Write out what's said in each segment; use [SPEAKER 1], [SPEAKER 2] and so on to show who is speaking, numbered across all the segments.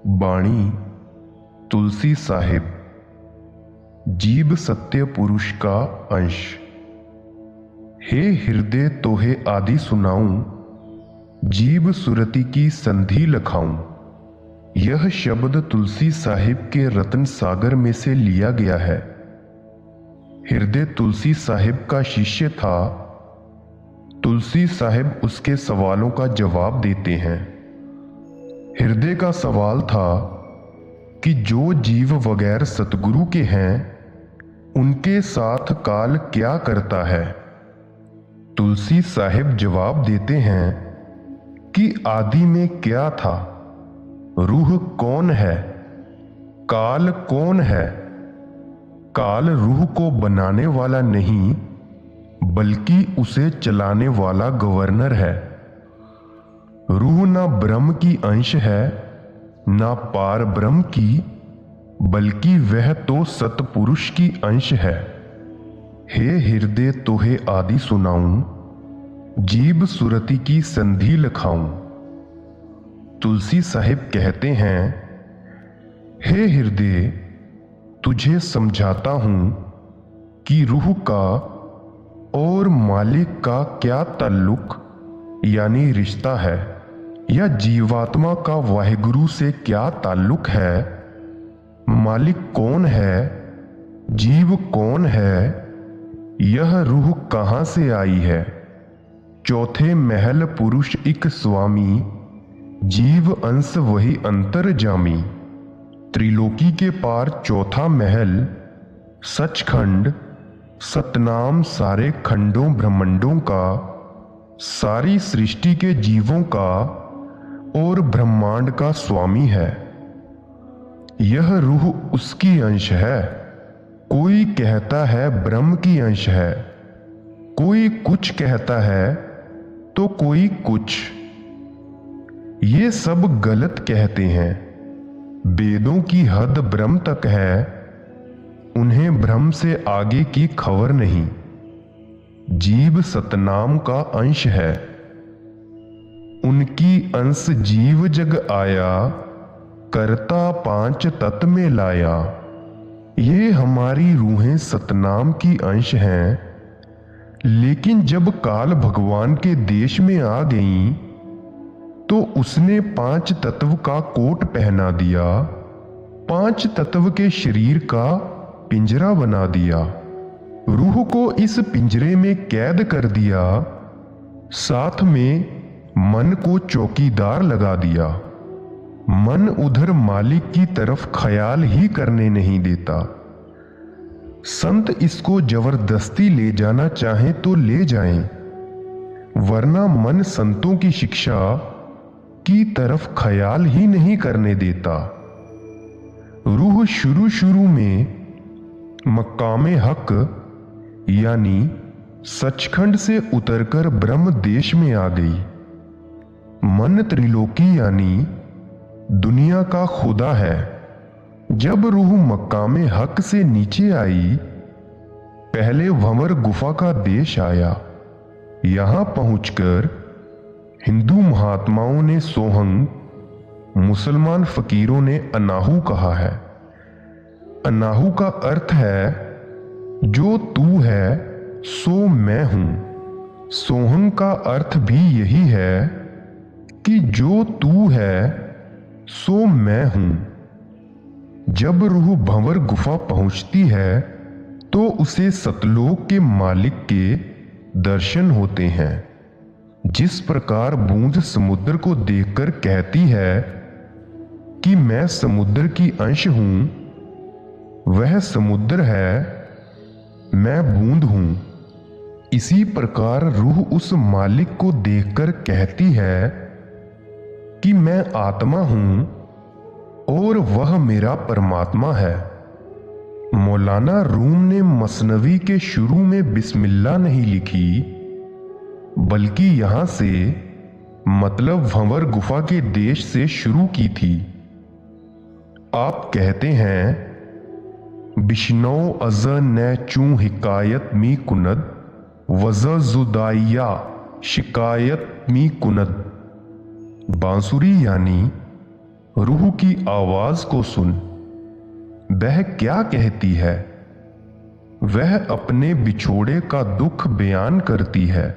[SPEAKER 1] बाणी तुलसी साहिब। जीव सत्य पुरुष का अंश। हे हृदय तोहे आदि सुनाऊं, जीव सुरति की संधि लखाऊं। यह शब्द तुलसी साहिब के रत्न सागर में से लिया गया है। हृदय तुलसी साहिब का शिष्य था। तुलसी साहिब उसके सवालों का जवाब देते हैं। हृदय का सवाल था कि जो जीव बगैर सतगुरु के हैं उनके साथ काल क्या करता है। तुलसी साहिब जवाब देते हैं कि आदि में क्या था, रूह कौन है, काल कौन है। काल रूह को बनाने वाला नहीं बल्कि उसे चलाने वाला गवर्नर है। रूह ना ब्रह्म की अंश है ना पार ब्रह्म की, बल्कि वह तो सतपुरुष की अंश है। हे हृदय तोहे आदि सुनाऊं, जीव सुरति की संधि लखाऊं। तुलसी साहिब कहते हैं, हे हृदय तुझे समझाता हूं कि रूह का और मालिक का क्या ताल्लुक यानी रिश्ता है, या जीवात्मा का वाहिगुरु से क्या ताल्लुक है। मालिक कौन है, जीव कौन है, यह रूह कहां से आई है। चौथे महल पुरुष एक स्वामी, जीव अंश वही अंतर्जामी। त्रिलोकी के पार चौथा महल सचखंड, सतनाम सारे खंडों ब्रह्मांडों का, सारी सृष्टि के जीवों का और ब्रह्मांड का स्वामी है। यह रूह उसकी अंश है। कोई कहता है ब्रह्म की अंश है, कोई कुछ कहता है तो कोई कुछ। ये सब गलत कहते हैं। वेदों की हद ब्रह्म तक है, उन्हें ब्रह्म से आगे की खबर नहीं। जीव सतनाम का अंश है, उनकी अंश जीव जग आया, करता पांच तत्व में लाया। ये हमारी रूहें सतनाम की अंश हैं, लेकिन जब काल भगवान के देश में आ गईं, तो उसने पांच तत्व का कोट पहना दिया, पांच तत्व के शरीर का पिंजरा बना दिया। रूह को इस पिंजरे में कैद कर दिया, साथ में मन को चौकीदार लगा दिया। मन उधर मालिक की तरफ ख्याल ही करने नहीं देता। संत इसको जबरदस्ती ले जाना चाहें तो ले जाएं, वरना मन संतों की शिक्षा की तरफ ख्याल ही नहीं करने देता। रूह शुरू शुरू में मकामे हक यानी सचखंड से उतरकर ब्रह्म देश में आ गई। मन त्रिलोकी यानी दुनिया का खुदा है। जब रूह मकामे हक से नीचे आई, पहले भंवर गुफा का देश आया। यहां पहुंचकर हिंदू महात्माओं ने सोहंग, मुसलमान फकीरों ने अनाहू कहा है। अनाहू का अर्थ है जो तू है सो मैं हूं। सोहंग का अर्थ भी यही है कि जो तू है सो मैं हूं। जब रूह भंवर गुफा पहुंचती है तो उसे सतलोक के मालिक के दर्शन होते हैं। जिस प्रकार बूंद समुद्र को देखकर कहती है कि मैं समुद्र की अंश हूं, वह समुद्र है, मैं बूंद हूं। इसी प्रकार रूह उस मालिक को देखकर कहती है कि मैं आत्मा हूं और वह मेरा परमात्मा है। मौलाना रूम ने मसनवी के शुरू में बिस्मिल्लाह नहीं लिखी, बल्कि यहां से मतलब भंवर गुफा के देश से शुरू की थी। आप कहते हैं, बिश्नो अज न चू हिकायत मी कुनद, वज जुदाइया शिकायत मी कुनद। बांसुरी यानी रूह की आवाज को सुन, वह क्या कहती है। वह अपने बिछोड़े का दुख बयान करती है।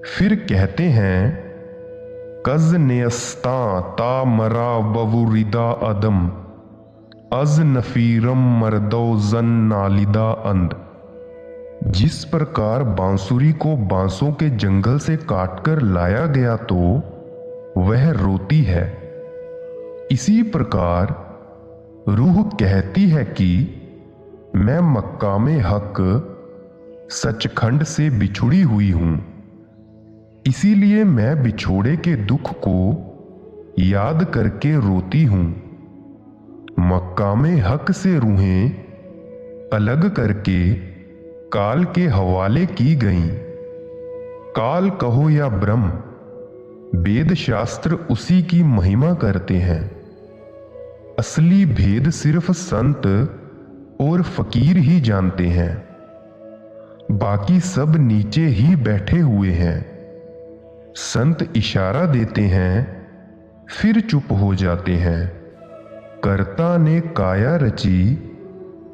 [SPEAKER 1] फिर कहते हैं, कज नेस्ता ता मरा बवुरिदा अदम अज नफीरम मरदो जन नालिदा अंद। जिस प्रकार बांसुरी को बांसों के जंगल से काटकर लाया गया तो वह रोती है, इसी प्रकार रूह कहती है कि मैं मक्कामे हक सचखंड से बिछुड़ी हुई हूं। इसीलिए मैं बिछोड़े के दुख को याद करके रोती हूं। मक्कामे हक से रूहें अलग करके काल के हवाले की गईं। काल कहो या ब्रह्म, वेद शास्त्र उसी की महिमा करते हैं। असली भेद सिर्फ संत और फकीर ही जानते हैं, बाकी सब नीचे ही बैठे हुए हैं। संत इशारा देते हैं, फिर चुप हो जाते हैं। कर्ता ने काया रची,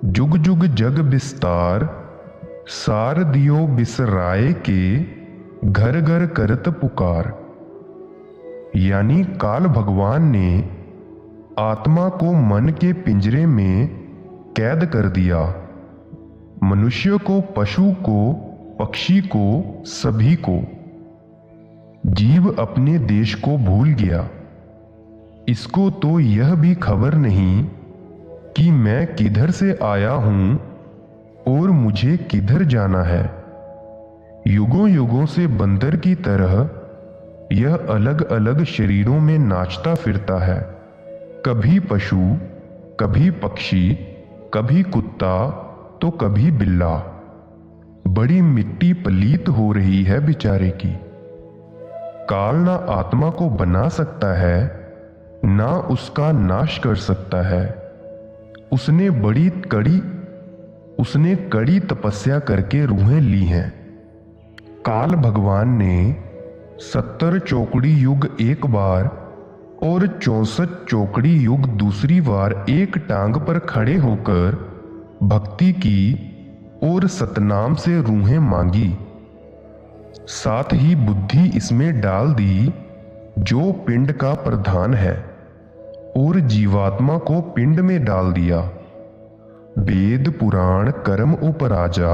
[SPEAKER 1] जुग जुग जग विस्तार, सार दियो बिसराए के, घर घर करत पुकार। यानी काल भगवान ने आत्मा को मन के पिंजरे में कैद कर दिया। मनुष्य को, पशु को, पक्षी को, सभी को। जीव अपने देश को भूल गया। इसको तो यह भी खबर नहीं कि मैं किधर से आया हूं और मुझे किधर जाना है। युगों युगों से बंदर की तरह यह अलग अलग शरीरों में नाचता फिरता है। कभी पशु, कभी पक्षी, कभी कुत्ता तो कभी बिल्ला। बड़ी मिट्टी पलीत हो रही है बेचारे की। काल ना आत्मा को बना सकता है, ना उसका नाश कर सकता है। उसने कड़ी तपस्या करके रूहें ली हैं। काल भगवान ने 70 चौकड़ी युग एक बार और 64 चौकड़ी युग दूसरी बार एक टांग पर खड़े होकर भक्ति की और सतनाम से रूहें मांगी। साथ ही बुद्धि इसमें डाल दी जो पिंड का प्रधान है, और जीवात्मा को पिंड में डाल दिया। वेद पुराण कर्म उपराजा,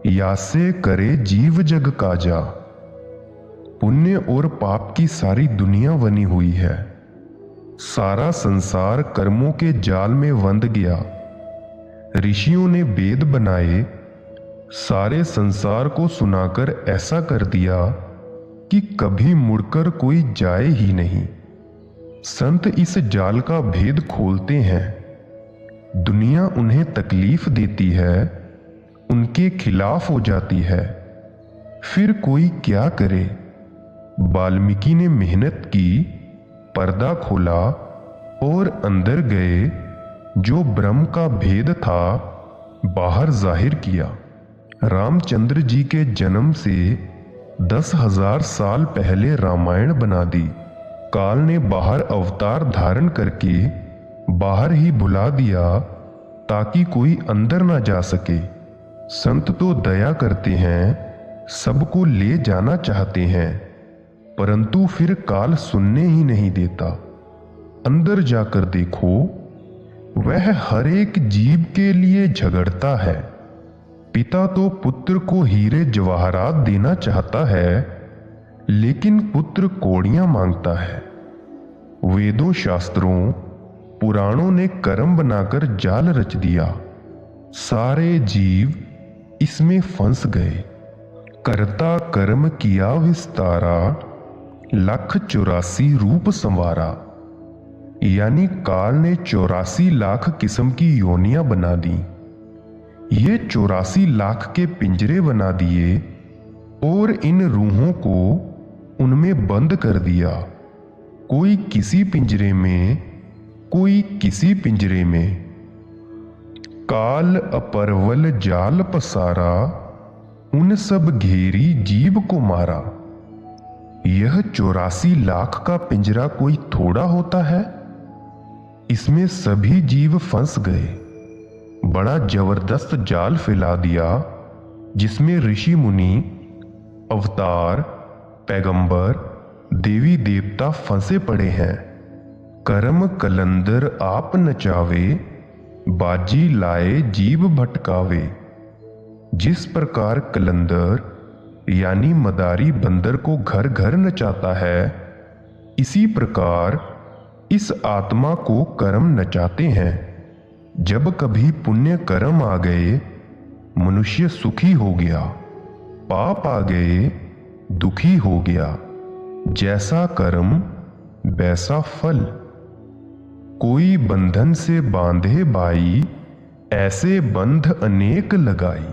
[SPEAKER 1] यासे करे जीव जग काजा। पुण्य और पाप की सारी दुनिया बनी हुई है। सारा संसार कर्मों के जाल में बंध गया। ऋषियों ने वेद बनाए, सारे संसार को सुनाकर ऐसा कर दिया कि कभी मुड़कर कोई जाए ही नहीं। संत इस जाल का भेद खोलते हैं। दुनिया उन्हें तकलीफ देती है, उनके खिलाफ हो जाती है, फिर कोई क्या करे। वाल्मीकि ने मेहनत की, पर्दा खोला और अंदर गए, जो ब्रह्म का भेद था बाहर जाहिर किया। रामचंद्र जी के जन्म से 10,000 साल पहले रामायण बना दी। काल ने बाहर अवतार धारण करके बाहर ही बुला दिया ताकि कोई अंदर ना जा सके। संत तो दया करते हैं, सबको ले जाना चाहते हैं, परंतु फिर काल सुनने ही नहीं देता। अंदर जाकर देखो, वह हर एक जीव के लिए झगड़ता है। पिता तो पुत्र को हीरे जवाहरात देना चाहता है, लेकिन पुत्र कौड़ियां मांगता है। वेदों, शास्त्रों, पुराणों ने कर्म बनाकर जाल रच दिया। सारे जीव इसमें फंस गए। करता कर्म किया विस्तारा, 1,84 रूप संवारा। यानी काल ने 84 लाख किस्म की योनियां बना दी। ये 84 लाख के पिंजरे बना दिए और इन रूहों को उनमें बंद कर दिया। कोई किसी पिंजरे में, कोई किसी पिंजरे में। काल अपरवल जाल पसारा, उन सब घेरी जीव को मारा। यह 84 लाख का पिंजरा कोई थोड़ा होता है। इसमें सभी जीव फंस गए। बड़ा जबरदस्त जाल फैला दिया जिसमें ऋषि मुनि, अवतार, पैगंबर, देवी देवता फंसे पड़े हैं। कर्म कलंदर आप नचावे, बाजी लाए जीव भटकावे। जिस प्रकार कलंदर यानी मदारी बंदर को घर घर नचाता है, इसी प्रकार इस आत्मा को कर्म नचाते हैं। जब कभी पुण्य कर्म आ गए, मनुष्य सुखी हो गया, पाप आ गए, दुखी हो गया। जैसा कर्म वैसा फल। कोई बंधन से बांधे बाई, ऐसे बंध अनेक लगाई।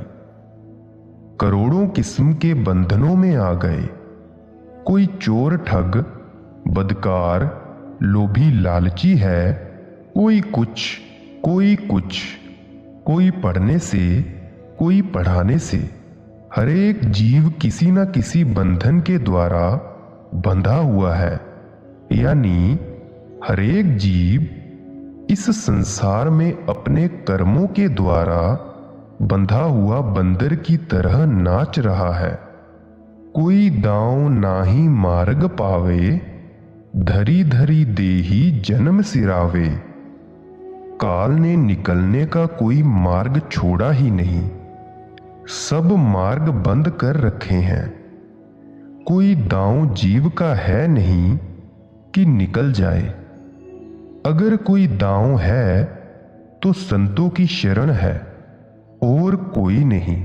[SPEAKER 1] करोड़ों किस्म के बंधनों में आ गए। कोई चोर ठग, बदकार, लोभी लालची है, कोई कुछ, कोई कुछ, कोई पढ़ने से, कोई पढ़ाने से। हर एक जीव किसी न किसी बंधन के द्वारा बंधा हुआ है। यानी हर एक जीव इस संसार में अपने कर्मों के द्वारा बंधा हुआ बंदर की तरह नाच रहा है। कोई दांव नाही मार्ग पावे, धरी धरी देही जन्म सिरावे। काल ने निकलने का कोई मार्ग छोड़ा ही नहीं, सब मार्ग बंद कर रखे हैं। कोई दांव जीव का है नहीं कि निकल जाए। अगर कोई दांव है तो संतों की शरण है और कोई नहीं,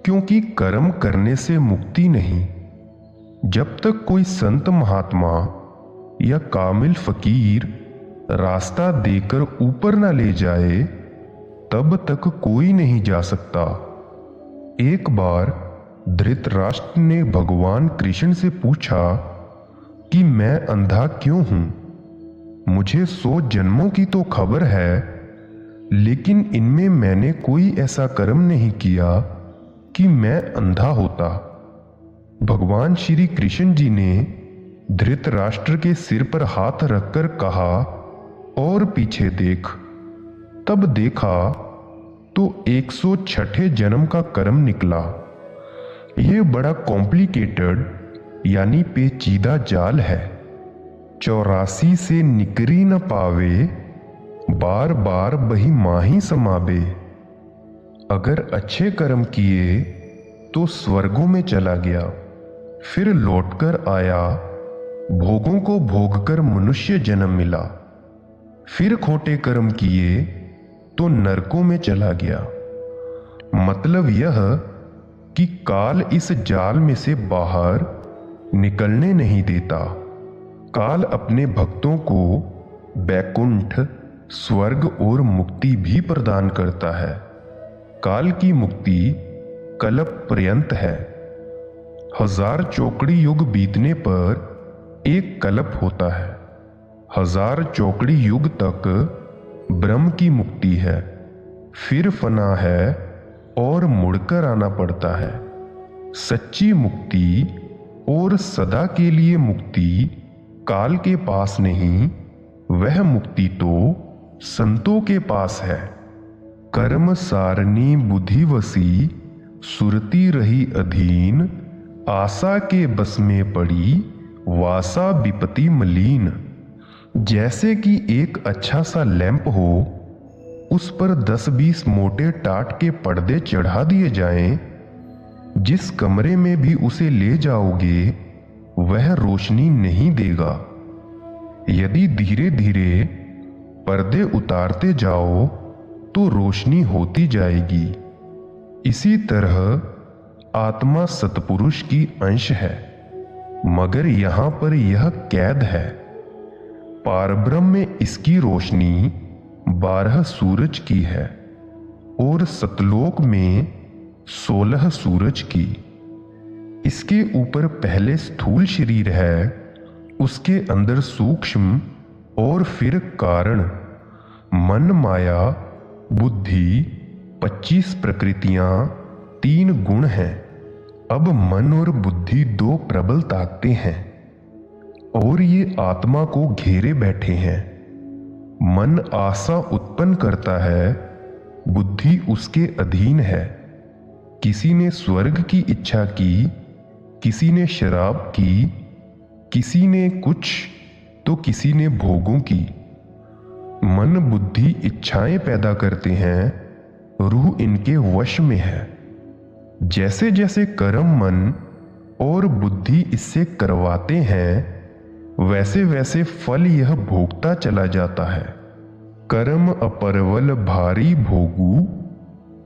[SPEAKER 1] क्योंकि कर्म करने से मुक्ति नहीं। जब तक कोई संत महात्मा या कामिल फकीर रास्ता देकर ऊपर न ले जाए, तब तक कोई नहीं जा सकता। एक बार धृतराष्ट्र ने भगवान कृष्ण से पूछा कि मैं अंधा क्यों हूं? मुझे 100 जन्मों की तो खबर है, लेकिन इनमें मैंने कोई ऐसा कर्म नहीं किया कि मैं अंधा होता। भगवान श्री कृष्ण जी ने धृतराष्ट्र के सिर पर हाथ रखकर कहा, और पीछे देख। तब देखा तो 106 जन्म का कर्म निकला। यह बड़ा कॉम्प्लिकेटेड यानी पेचीदा जाल है। 84 से निकरी न पावे, बार बार बही माही समाबे। अगर अच्छे कर्म किए तो स्वर्गों में चला गया, फिर लौटकर आया, भोगों को भोगकर मनुष्य जन्म मिला। फिर खोटे कर्म किए तो नरकों में चला गया। मतलब यह कि काल इस जाल में से बाहर निकलने नहीं देता। काल अपने भक्तों को बैकुंठ, स्वर्ग और मुक्ति भी प्रदान करता है। काल की मुक्ति कल्प पर्यंत है। 1000 चौकड़ी युग बीतने पर एक कल्प होता है। 1000 चौकड़ी युग तक ब्रह्म की मुक्ति है, फिर फना है और मुड़कर आना पड़ता है। सच्ची मुक्ति और सदा के लिए मुक्ति काल के पास नहीं, वह मुक्ति तो संतों के पास है। कर्म सारणी बुद्धि वसी, सुरती रही अधीन। आशा के बस में पड़ी, वासा विपति मलीन। जैसे कि एक अच्छा सा लैंप हो, उस पर 10-20 मोटे टाट के पर्दे चढ़ा दिए जाएं, जिस कमरे में भी उसे ले जाओगे वह रोशनी नहीं देगा। यदि धीरे धीरे पर्दे उतारते जाओ तो रोशनी होती जाएगी। इसी तरह आत्मा सतपुरुष की अंश है, मगर यहां पर यह कैद है। पारब्रह्म में इसकी रोशनी 12 सूरज की है और सतलोक में 16 सूरज की। इसके ऊपर पहले स्थूल शरीर है, उसके अंदर सूक्ष्म और फिर कारण, मन, माया, बुद्धि, 25 प्रकृतियां, 3 गुण हैं। अब मन और बुद्धि दो प्रबल ताकते हैं और ये आत्मा को घेरे बैठे हैं। मन आशा उत्पन्न करता है, बुद्धि उसके अधीन है। किसी ने स्वर्ग की इच्छा की, किसी ने शराब की, किसी ने कुछ तो किसी ने भोगों की। मन बुद्धि इच्छाएं पैदा करते हैं, रूह इनके वश में है। जैसे जैसे कर्म मन और बुद्धि इससे करवाते हैं, वैसे वैसे फल यह भोगता चला जाता है। कर्म अपरवल भारी भोगू,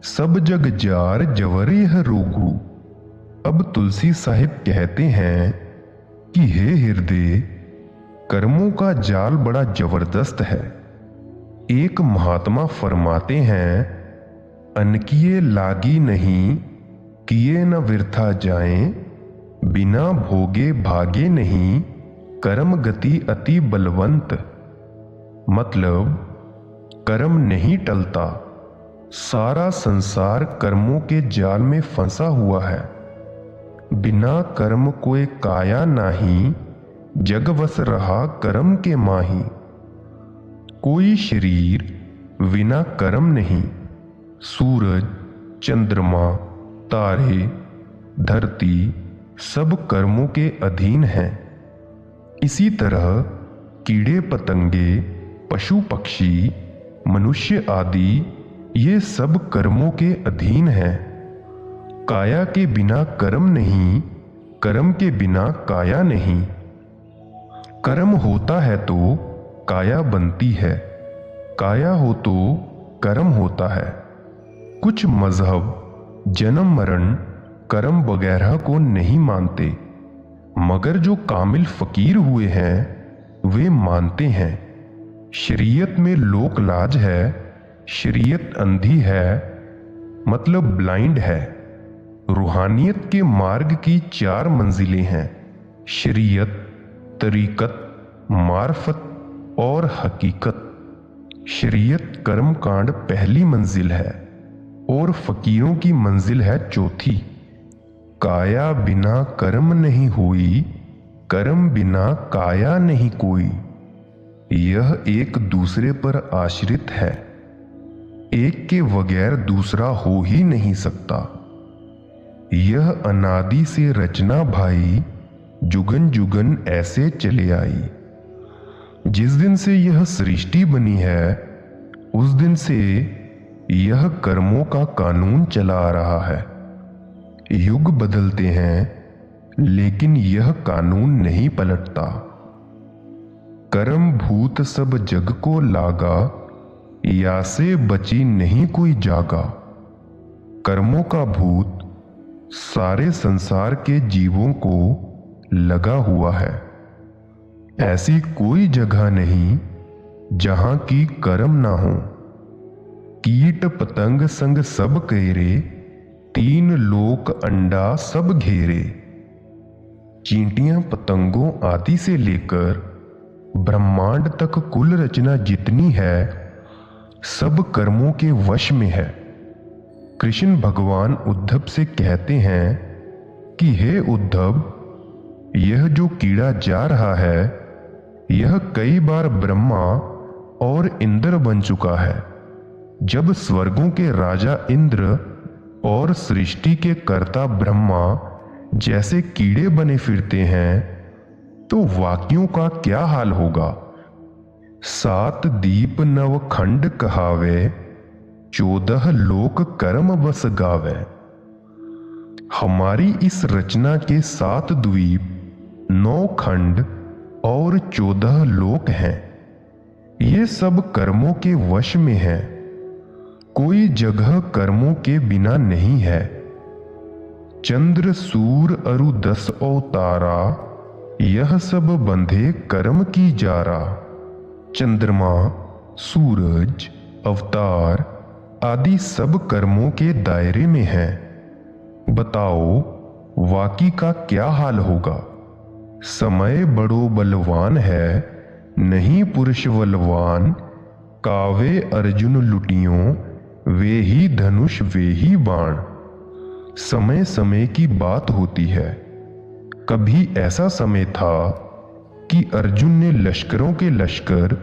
[SPEAKER 1] सब जग जार जवर यह रोगू। अब तुलसी साहिब कहते हैं कि हे हृदय, कर्मों का जाल बड़ा जबरदस्त है। एक महात्मा फरमाते हैं, अनकिए लागी नहीं, किए न वृथा जाएं, बिना भोगे भागे नहीं, कर्म गति अति बलवंत। मतलब कर्म नहीं टलता, सारा संसार कर्मों के जाल में फंसा हुआ है। बिना कर्म कोई काया नाही, जग वस रहा कर्म के माही। कोई शरीर बिना कर्म नहीं। सूरज, चंद्रमा, तारे, धरती सब कर्मों के अधीन हैं। इसी तरह कीड़े पतंगे, पशु पक्षी, मनुष्य आदि ये सब कर्मों के अधीन हैं। काया के बिना कर्म नहीं, कर्म के बिना काया नहीं। कर्म होता है तो काया बनती है, काया हो तो कर्म होता है। कुछ मजहब जन्म मरण कर्म वगैरह को नहीं मानते, मगर जो कामिल फकीर हुए हैं वे मानते हैं। शरीयत में लोक लाज है, शरीयत अंधी है, मतलब ब्लाइंड है। रूहानियत के मार्ग की 4 मंजिलें हैं, शरीयत, तरीकत, मार्फत और हकीकत। शरीयत कर्म कांड पहली मंजिल है और फकीरों की मंजिल है चौथी। काया बिना कर्म नहीं हुई, कर्म बिना काया नहीं कोई। यह एक दूसरे पर आश्रित है, एक के बगैर दूसरा हो ही नहीं सकता। यह अनादि से रचना भाई, जुगन जुगन ऐसे चले आई। जिस दिन से यह सृष्टि बनी है, उस दिन से यह कर्मों का कानून चला आ रहा है। युग बदलते हैं, लेकिन यह कानून नहीं पलटता। कर्म भूत सब जग को लागा, या से बची नहीं कोई जागा। कर्मों का भूत सारे संसार के जीवों को लगा हुआ है। ऐसी कोई जगह नहीं जहां की कर्म ना हो। कीट पतंग संग सब केरे, 3 लोक अंडा सब घेरे। चींटियां पतंगों आदि से लेकर ब्रह्मांड तक कुल रचना जितनी है, सब कर्मों के वश में है। कृष्ण भगवान उद्धव से कहते हैं कि हे उद्धव, यह जो कीड़ा जा रहा है, यह कई बार ब्रह्मा और इंद्र बन चुका है। जब स्वर्गों के राजा इंद्र और सृष्टि के कर्ता ब्रह्मा जैसे कीड़े बने फिरते हैं, तो वाक्यों का क्या हाल होगा। 7 दीप नव खंड कहावे, 14 लोक कर्म बस गावे। हमारी इस रचना के 7 द्वीप, 9 खंड और 14 लोक हैं। ये सब कर्मों के वश में है। कोई जगह कर्मों के बिना नहीं है। चंद्र सूर अरु 10 अवतारा, यह सब बंधे कर्म की जारा। चंद्रमा, सूरज, अवतार आदि सब कर्मों के दायरे में है। बताओ वाकी का क्या हाल होगा। समय बड़ो बलवान है, नहीं पुरुष बलवान। कावे अर्जुन लुटियों, वे ही धनुष वे ही बाण। समय समय की बात होती है। कभी ऐसा समय था कि अर्जुन ने लश्करों के लश्कर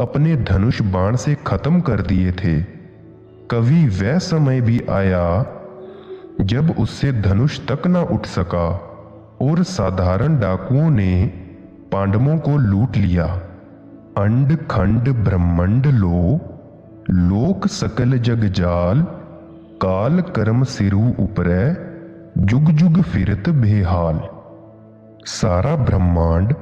[SPEAKER 1] अपने धनुष बाण से खत्म कर दिए थे। कभी वह समय भी आया जब उससे धनुष तक न उठ सका और साधारण डाकुओं ने पांडवों को लूट लिया। अंड खंड ब्रह्मंड लो, लोक सकल जग जाल, काल कर्म सिरु उपरै, जुग जुग फिरत बेहाल। सारा ब्रह्मांड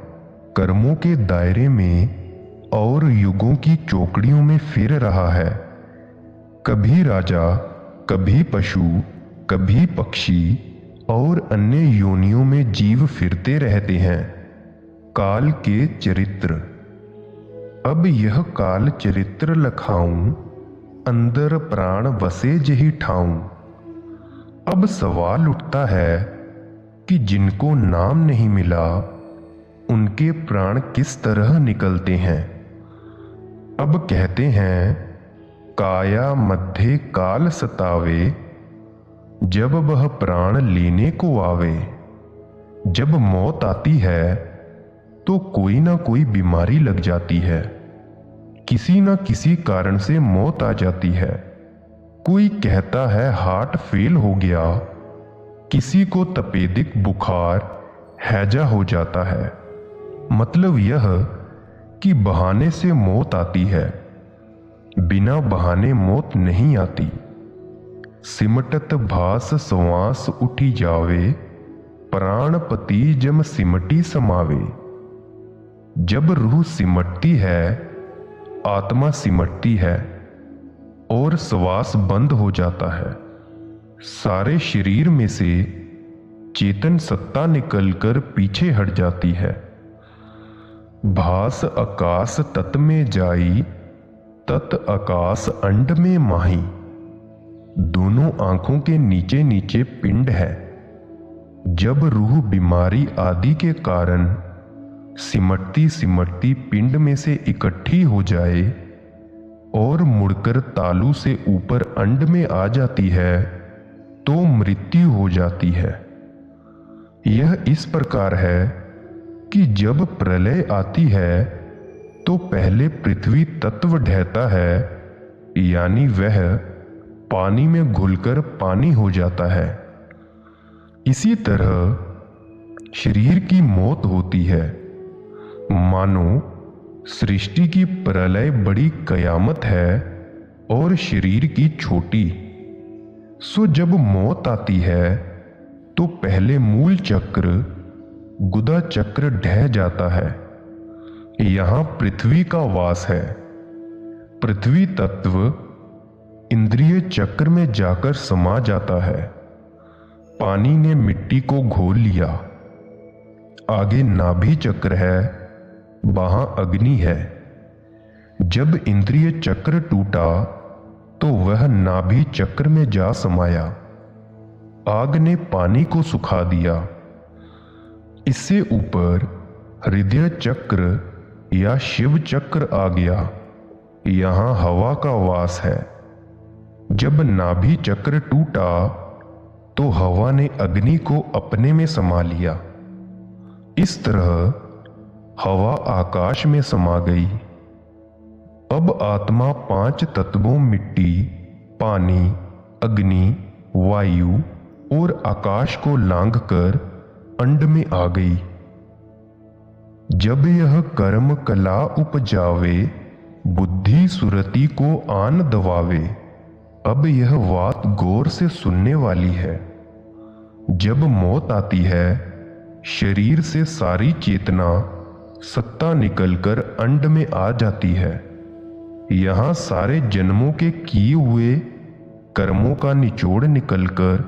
[SPEAKER 1] कर्मों के दायरे में और युगों की चौकड़ियों में फिर रहा है। कभी राजा, कभी पशु, कभी पक्षी और अन्य योनियों में जीव फिरते रहते हैं। काल के चरित्र। अब यह काल चरित्र लखाऊं, अंदर प्राण बसे जही ठाऊं। अब सवाल उठता है कि जिनको नाम नहीं मिला उनके प्राण किस तरह निकलते हैं। अब कहते हैं काया मध्य काल सतावे, जब वह प्राण लेने को आवे। जब मौत आती है तो कोई ना कोई बीमारी लग जाती है, किसी ना किसी कारण से मौत आ जाती है। कोई कहता है हार्ट फेल हो गया, किसी को तपेदिक बुखार हैजा हो जाता है। मतलब यह कि बहाने से मौत आती है, बिना बहाने मौत नहीं आती। सिमटत भास श्वास उठी जावे, प्राणपति जम सिमटी समावे। जब रूह सिमटती है, आत्मा सिमटती है और श्वास बंद हो जाता है। सारे शरीर में से चेतन सत्ता निकलकर पीछे हट जाती है। भास आकाश तत् में जाई, तत् आकाश अंड में माही। दोनों आंखों के नीचे नीचे पिंड है। जब रूह बीमारी आदि के कारण सिमटती सिमटती पिंड में से इकट्ठी हो जाए और मुड़कर तालू से ऊपर अंड में आ जाती है तो मृत्यु हो जाती है। यह इस प्रकार है कि जब प्रलय आती है तो पहले पृथ्वी तत्व ढहता है, यानी वह पानी में घुलकर पानी हो जाता है। इसी तरह शरीर की मौत होती है। मानो सृष्टि की प्रलय बड़ी कयामत है और शरीर की छोटी। सो जब मौत आती है तो पहले मूल चक्र गुदा चक्र ढह जाता है। यहां पृथ्वी का वास है। पृथ्वी तत्व इंद्रिय चक्र में जाकर समा जाता है। पानी ने मिट्टी को घोल लिया। आगे नाभि चक्र है, वहां अग्नि है। जब इंद्रिय चक्र टूटा तो वह नाभि चक्र में जा समाया। आग ने पानी को सुखा दिया। इससे ऊपर हृदय चक्र या शिव चक्र आ गया। यहां हवा का वास है। जब नाभि चक्र टूटा तो हवा ने अग्नि को अपने में समा लिया। इस तरह हवा आकाश में समा गई। अब आत्मा 5 तत्वों मिट्टी, पानी, अग्नि, वायु और आकाश को लांघकर अंड में आ गई। जब यह कर्म कला उपजावे, बुद्धि सुरति को आन दवावे। अब यह बात गौर से सुनने वाली है। जब मौत आती है, शरीर से सारी चेतना सत्ता निकलकर अंड में आ जाती है। यहां सारे जन्मों के किए हुए कर्मों का निचोड़ निकलकर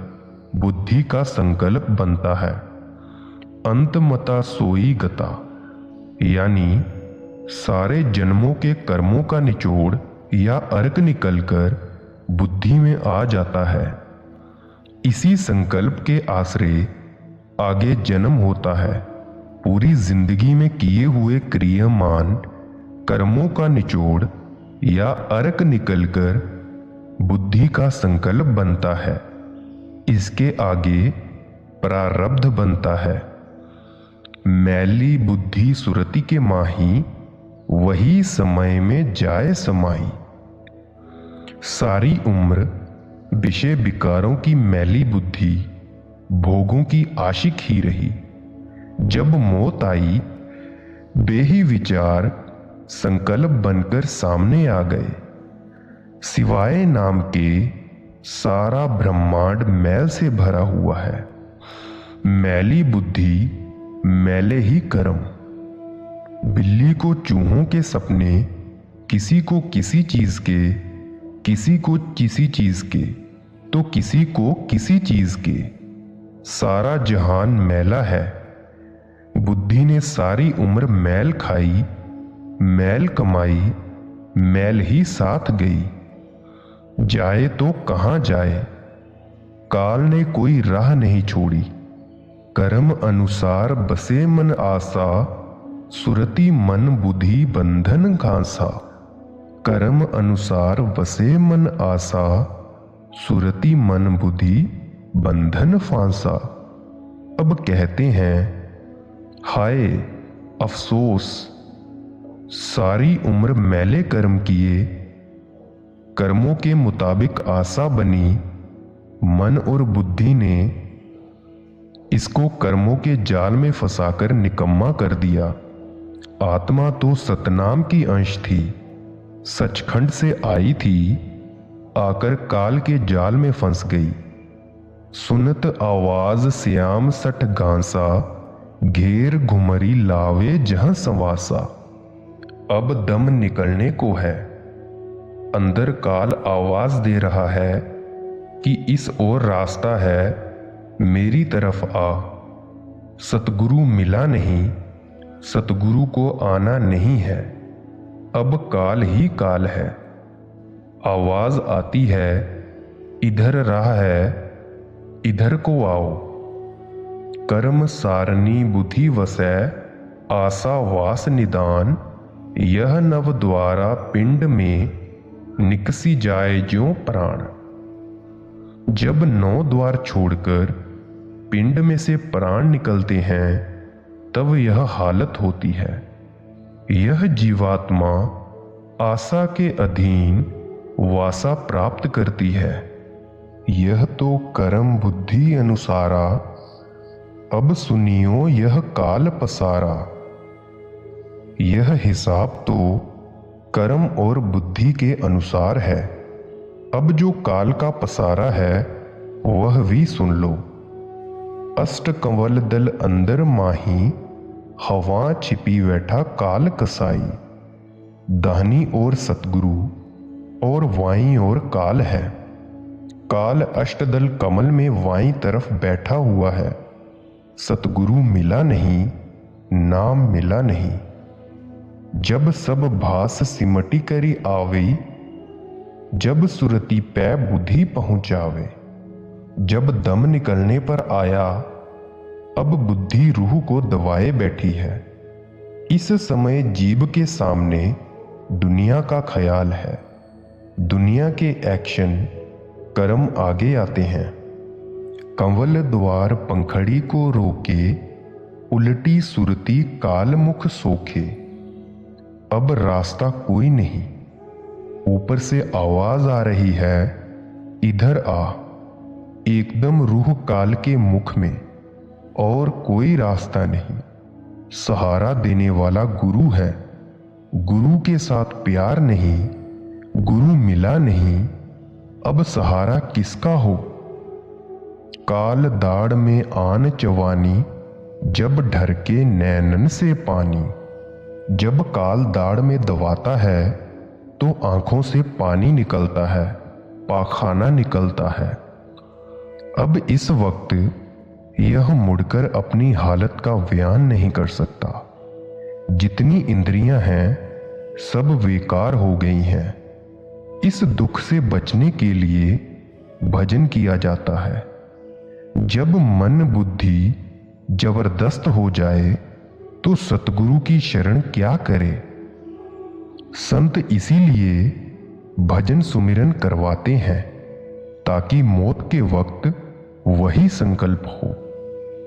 [SPEAKER 1] बुद्धि का संकल्प बनता है। अंतमता सोई गता, यानी सारे जन्मों के कर्मों का निचोड़ या अर्क निकलकर बुद्धि में आ जाता है। इसी संकल्प के आश्रय आगे जन्म होता है। पूरी जिंदगी में किए हुए क्रियामान कर्मों का निचोड़ या अर्क निकलकर बुद्धि का संकल्प बनता है। इसके आगे प्रारब्ध बनता है। मैली बुद्धि सुरति के माही, वही समय में जाए समाई। सारी उम्र विषय विकारों की मैली बुद्धि भोगों की आशिक ही रही। जब मौत आई, बेही विचार संकल्प बनकर सामने आ गए। सिवाय नाम के सारा ब्रह्मांड मैल से भरा हुआ है। मैली बुद्धि, मैले ही कर्म। बिल्ली को चूहों के सपने, किसी को किसी चीज के, किसी को किसी चीज के, तो किसी को किसी चीज के। सारा जहान मैला है। बुद्धि ने सारी उम्र मैल खाई, मैल कमाई, मैल ही साथ गई। जाए तो कहां जाए, काल ने कोई राह नहीं छोड़ी। कर्म अनुसार बसे मन आसा, सुरति मन बुद्धि बंधन घासा। कर्म अनुसार बसे मन आसा, सुरति मन बुद्धि बंधन फांसा। अब कहते हैं, हाय अफसोस, सारी उम्र मैले कर्म किए, कर्मों के मुताबिक आशा बनी। मन और बुद्धि ने इसको कर्मों के जाल में फंसाकर निकम्मा कर दिया। आत्मा तो सतनाम की अंश थी, सचखंड से आई थी, आकर काल के जाल में फंस गई। सुनत आवाज श्याम सठ घांसा, घेर घुमरी लावे जहां संवासा। अब दम निकलने को है। अंदर काल आवाज दे रहा है कि इस ओर रास्ता है, मेरी तरफ आ। सतगुरु मिला नहीं, सतगुरु को आना नहीं है। अब काल ही काल है। आवाज आती है, इधर राह है, इधर को आओ। कर्म सारणी बुद्धि वसै, आशा वास निदान। यह नव द्वारा पिंड में, निकसी जाए ज्यों प्राण। जब 9 द्वार छोड़कर पिंड में से प्राण निकलते हैं, तब यह हालत होती है। यह जीवात्मा आशा के अधीन वासा प्राप्त करती है। यह तो कर्म बुद्धि अनुसारा, अब सुनियो यह काल पसारा। यह हिसाब तो कर्म और बुद्धि के अनुसार है। अब जो काल का पसारा है, वह भी सुन लो। अष्ट कंवल दल अंदर माही, हवा छिपी बैठा काल कसाई। दाहिनी ओर सतगुरु और वाई ओर काल है। काल अष्टदल कमल में वाई तरफ बैठा हुआ है। सतगुरु मिला नहीं, नाम मिला नहीं। जब सब भास सिमटी करी आवे, जब सुरति पै बुद्धि पहुंचावे। जब दम निकलने पर आया, अब बुद्धि रूह को दबाए बैठी है। इस समय जीव के सामने दुनिया का ख्याल है। दुनिया के एक्शन कर्म आगे आते हैं। कंवल द्वार पंखड़ी को रोके, उल्टी सुरती काल मुख सोखे। अब रास्ता कोई नहीं। ऊपर से आवाज आ रही है, इधर आ। एकदम रूह काल के मुख में, और कोई रास्ता नहीं। सहारा देने वाला गुरु है। गुरु के साथ प्यार नहीं, गुरु मिला नहीं। अब सहारा किसका हो? काल दाड़ में आन चवानी, जब ढरके नैनन से पानी। जब काल दाड़ में दबाता है, तो आंखों से पानी निकलता है, पाखाना निकलता है। अब इस वक्त यह मुड़कर अपनी हालत का बयान नहीं कर सकता। जितनी इंद्रियां हैं, सब बेकार हो गई हैं। इस दुख से बचने के लिए भजन किया जाता है। जब मन बुद्धि जबरदस्त हो जाए, तो सतगुरु की शरण क्या करे। संत इसीलिए भजन सुमिरन करवाते हैं, ताकि मौत के वक्त वही संकल्प हो।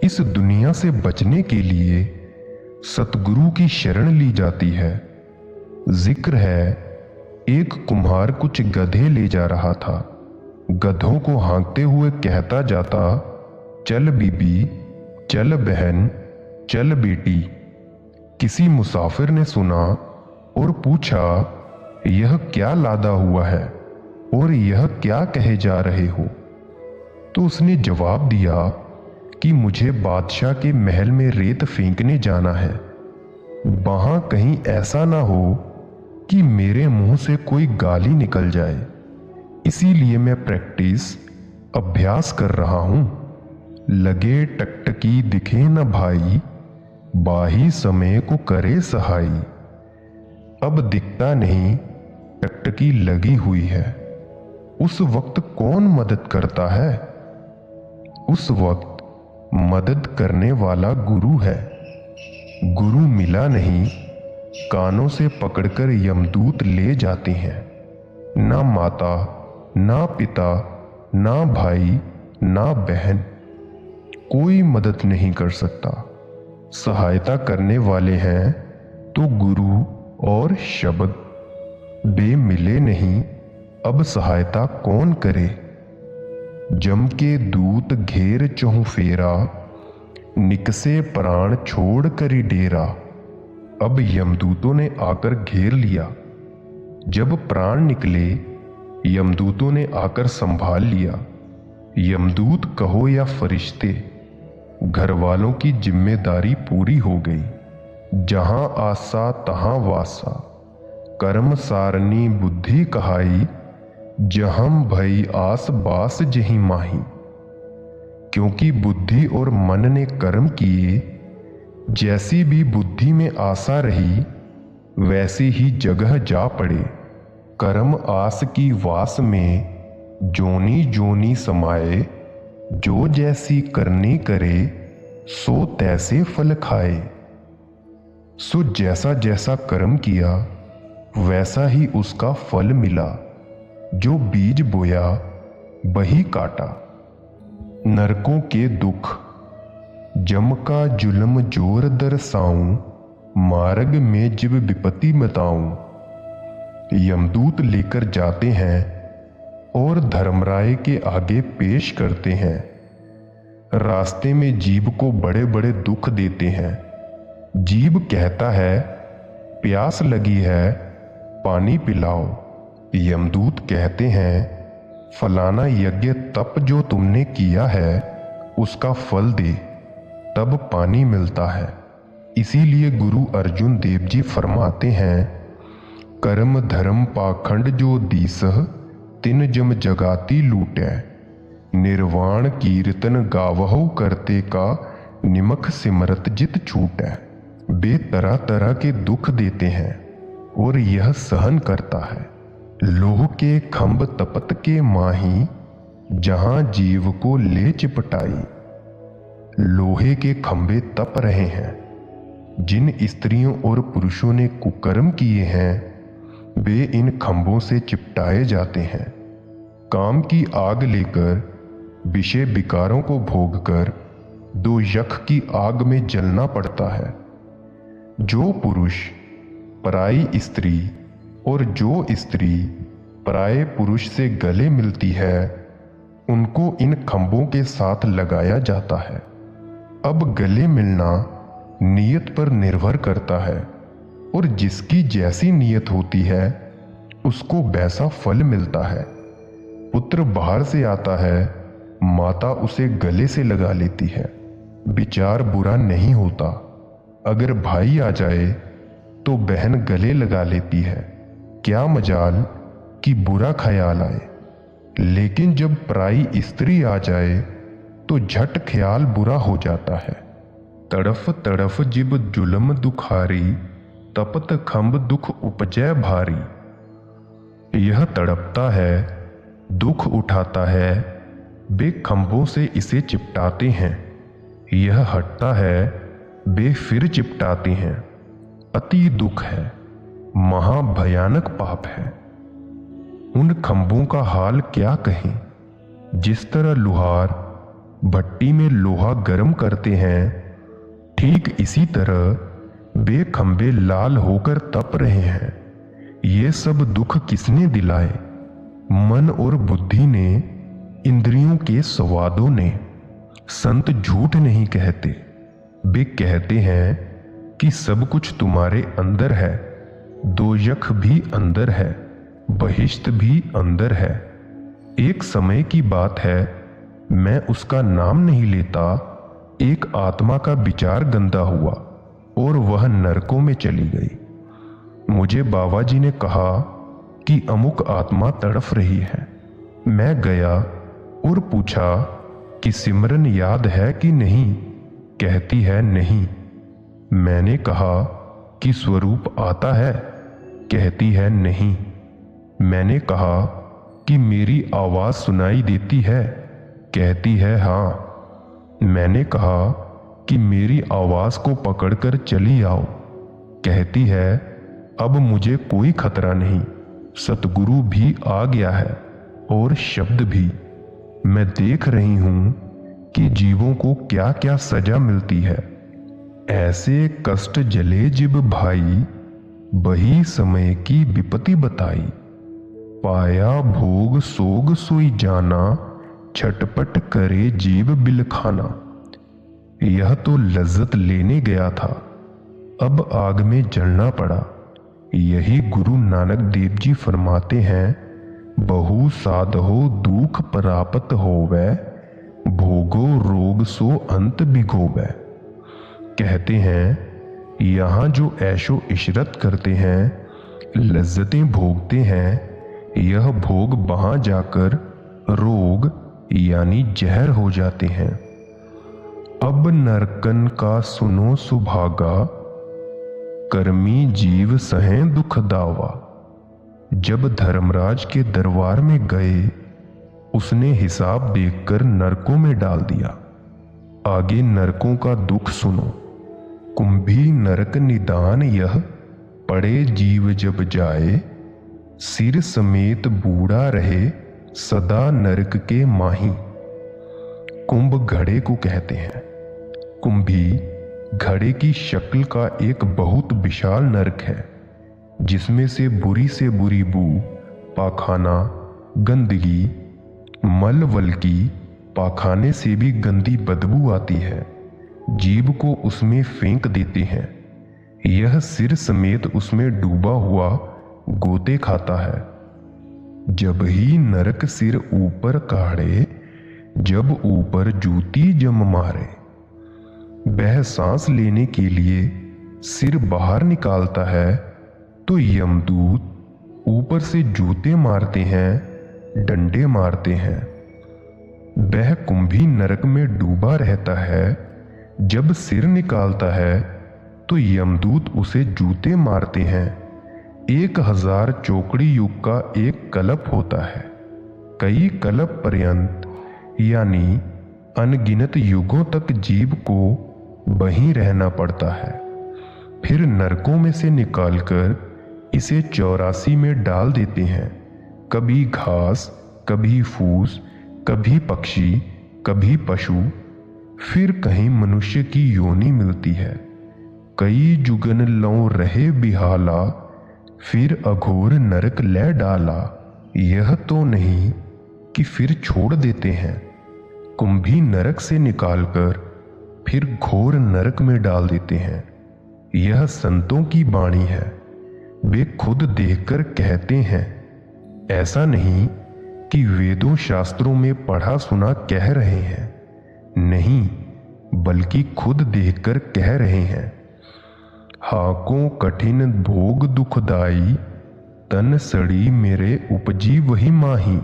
[SPEAKER 1] इस दुनिया से बचने के लिए सतगुरु की शरण ली जाती है। जिक्र है, एक कुम्हार कुछ गधे ले जा रहा था। गधों को हाँकते हुए कहता जाता, चल बीबी, चल बहन, चल बेटी। किसी मुसाफिर ने सुना और पूछा, यह क्या लादा हुआ है और यह क्या कहे जा रहे हो? तो उसने जवाब दिया कि मुझे बादशाह के महल में रेत फेंकने जाना है। वहां कहीं ऐसा ना हो कि मेरे मुंह से कोई गाली निकल जाए, इसीलिए मैं अभ्यास कर रहा हूं। लगे टकटकी दिखे न भाई, बाही समय को करे सहाई। अब दिखता नहीं, टकटकी लगी हुई है। उस वक्त कौन मदद करता है? उस वक्त मदद करने वाला गुरु है। गुरु मिला नहीं, कानों से पकड़कर यमदूत ले जाते हैं। ना माता, ना पिता, ना भाई, ना बहन, कोई मदद नहीं कर सकता। सहायता करने वाले हैं तो गुरु और शब्द। बे मिले नहीं, अब सहायता कौन करे? जम के दूत घेर चहुं फेरा, निकसे प्राण छोड़ करी डेरा। अब यमदूतों ने आकर घेर लिया। जब प्राण निकले, यमदूतों ने आकर संभाल लिया। यमदूत कहो या फरिश्ते, घर वालों की जिम्मेदारी पूरी हो गई। जहां आसा तहां वासा, कर्म सारनी बुद्धि कहाई। जहम भई आस बास जही माही। क्योंकि बुद्धि और मन ने कर्म किए, जैसी भी बुद्धि में आशा रही वैसी ही जगह जा पड़े। कर्म आस की वास में जोनी जोनी समाये। जो जैसी करनी करे, सो तैसे फल खाए। सो जैसा जैसा कर्म किया, वैसा ही उसका फल मिला। जो बीज बोया, वही काटा। नरकों के दुख, जम का जुल्म जोर दरसाऊं। मार्ग में जिब विपत्ति बताऊं। यमदूत लेकर जाते हैं और धर्मराय के आगे पेश करते हैं। रास्ते में जीव को बड़े बड़े दुख देते हैं। जीव कहता है, प्यास लगी है, पानी पिलाओ। यमदूत कहते हैं, फलाना यज्ञ तप जो तुमने किया है उसका फल दे, तब पानी मिलता है। इसीलिए गुरु अर्जुन देव जी फरमाते हैं, कर्म धर्म पाखंड जो दीसह, तिन जम जगाती लूटै। निर्वाण कीर्तन गावहु करते का, निमख सिमरत जित छूटै। वे तरह तरह के दुख देते हैं और यह सहन करता है। लोह के खंभ तपत के माही, जहां जीव को ले चिपटाई। लोहे के खंभे तप रहे हैं। जिन स्त्रियों और पुरुषों ने कुकर्म किए हैं, वे इन खंभों से चिपटाए जाते हैं। काम की आग लेकर, विषय विकारों को भोगकर दो यख की आग में जलना पड़ता है। जो पुरुष पराई स्त्री और जो स्त्री पराये पुरुष से गले मिलती है, उनको इन खंभों के साथ लगाया जाता है। अब गले मिलना नियत पर निर्भर करता है और जिसकी जैसी नियत होती है उसको वैसा फल मिलता है। पुत्र बाहर से आता है, माता उसे गले से लगा लेती है। विचार बुरा नहीं होता। अगर भाई आ जाए तो बहन गले लगा लेती है। क्या मजाल कि बुरा ख्याल आए। लेकिन जब पराई स्त्री आ जाए तो झट ख्याल बुरा हो जाता है। तड़फ तड़फ जिब जुलम दुखारी, तपत खंभ दुख उपजै भारी। यह तड़पता है, दुख उठाता है, वे खंभों से इसे चिपटाते हैं। यह हटता है, वे फिर चिपटाते हैं। अति दुख है, महाभयानक पाप है। उन खंभों का हाल क्या कहें। जिस तरह लुहार भट्टी में लोहा गर्म करते हैं, ठीक इसी तरह वे खंभे लाल होकर तप रहे हैं। ये सब दुख किसने दिलाए? मन और बुद्धि ने, इंद्रियों के स्वादों ने। संत झूठ नहीं कहते, वे कहते हैं कि सब कुछ तुम्हारे अंदर है। दोजख भी अंदर है, बहिश्त भी अंदर है। एक समय की बात है, मैं उसका नाम नहीं लेता, एक आत्मा का विचार गंदा हुआ और वह नरकों में चली गई। मुझे बाबा जी ने कहा कि अमुक आत्मा तड़फ रही है। मैं गया और पूछा कि सिमरन याद है कि नहीं? कहती है नहीं। मैंने कहा कि स्वरूप आता है? कहती है नहीं। मैंने कहा कि मेरी आवाज सुनाई देती है? कहती है हाँ। मैंने कहा कि मेरी आवाज को पकड़कर चली आओ? कहती है अब मुझे कोई खतरा नहीं, सतगुरु भी आ गया है और शब्द भी। मैं देख रही हूं कि जीवों को क्या क्या सजा मिलती है। ऐसे कष्ट जले जिब भाई, बही समय की विपत्ति बताई। पाया भोग सोग सोई जाना, छटपट करे जीव बिलखाना। यह तो लज्जत लेने गया था, अब आग में जलना पड़ा। यही गुरु नानक देव जी फरमाते हैं, बहु साधहो दुख परापत होवै, भोगो रोग सो अंत बिगोवै। कहते हैं यहाँ जो ऐशो इशरत करते हैं, लज्जतें भोगते हैं, यह भोग वहां जाकर रोग यानी जहर हो जाते हैं। अब नरकन का सुनो सुभागा, कर्मी जीव सहें दुख दावा। जब धर्मराज के दरबार में गए, उसने हिसाब देखकर नरकों में डाल दिया। आगे नरकों का दुख सुनो। कुंभी नरक निदान यह, पड़े जीव जब जाए। सिर समेत बूढ़ा रहे, सदा नरक के माही। कुंभ घड़े को कहते हैं। कुंभी घड़े की शक्ल का एक बहुत विशाल नरक है, जिसमें से बुरी बू, पाखाना, गंदगी, मल वल्की, पाखाने से भी गंदी बदबू आती है। जीव को उसमें फेंक देते हैं। यह सिर समेत उसमें डूबा हुआ गोते खाता है। जब ही नरक सिर ऊपर काढ़े, जब ऊपर जूती जम मारे। वह सांस लेने के लिए सिर बाहर निकालता है तो यमदूत ऊपर से जूते मारते हैं, डंडे मारते हैं। वह कुंभी नरक में डूबा रहता है। जब सिर निकालता है तो यमदूत उसे जूते मारते हैं। 1000 चौकड़ी युग का एक कल्प होता है। कई कल्प पर्यंत यानी अनगिनत युगों तक जीव को वहीं रहना पड़ता है। फिर नरकों में से निकालकर इसे 84 में डाल देते हैं। कभी घास, कभी फूस, कभी पक्षी, कभी पशु, फिर कहीं मनुष्य की योनि मिलती है। कई जुगन लौ रहे बिहाला, फिर अघोर नरक ले डाला। यह तो नहीं कि फिर छोड़ देते हैं। कुंभी नरक से निकालकर फिर घोर नरक में डाल देते हैं। यह संतों की वाणी है। वे खुद देखकर कहते हैं, ऐसा नहीं कि वेदों शास्त्रों में पढ़ा सुना कह रहे हैं। नहीं, बल्कि खुद देखकर कह रहे हैं। हाकों कठिन भोग दुखदाई, तन सड़ी मेरे उपजी वही माही।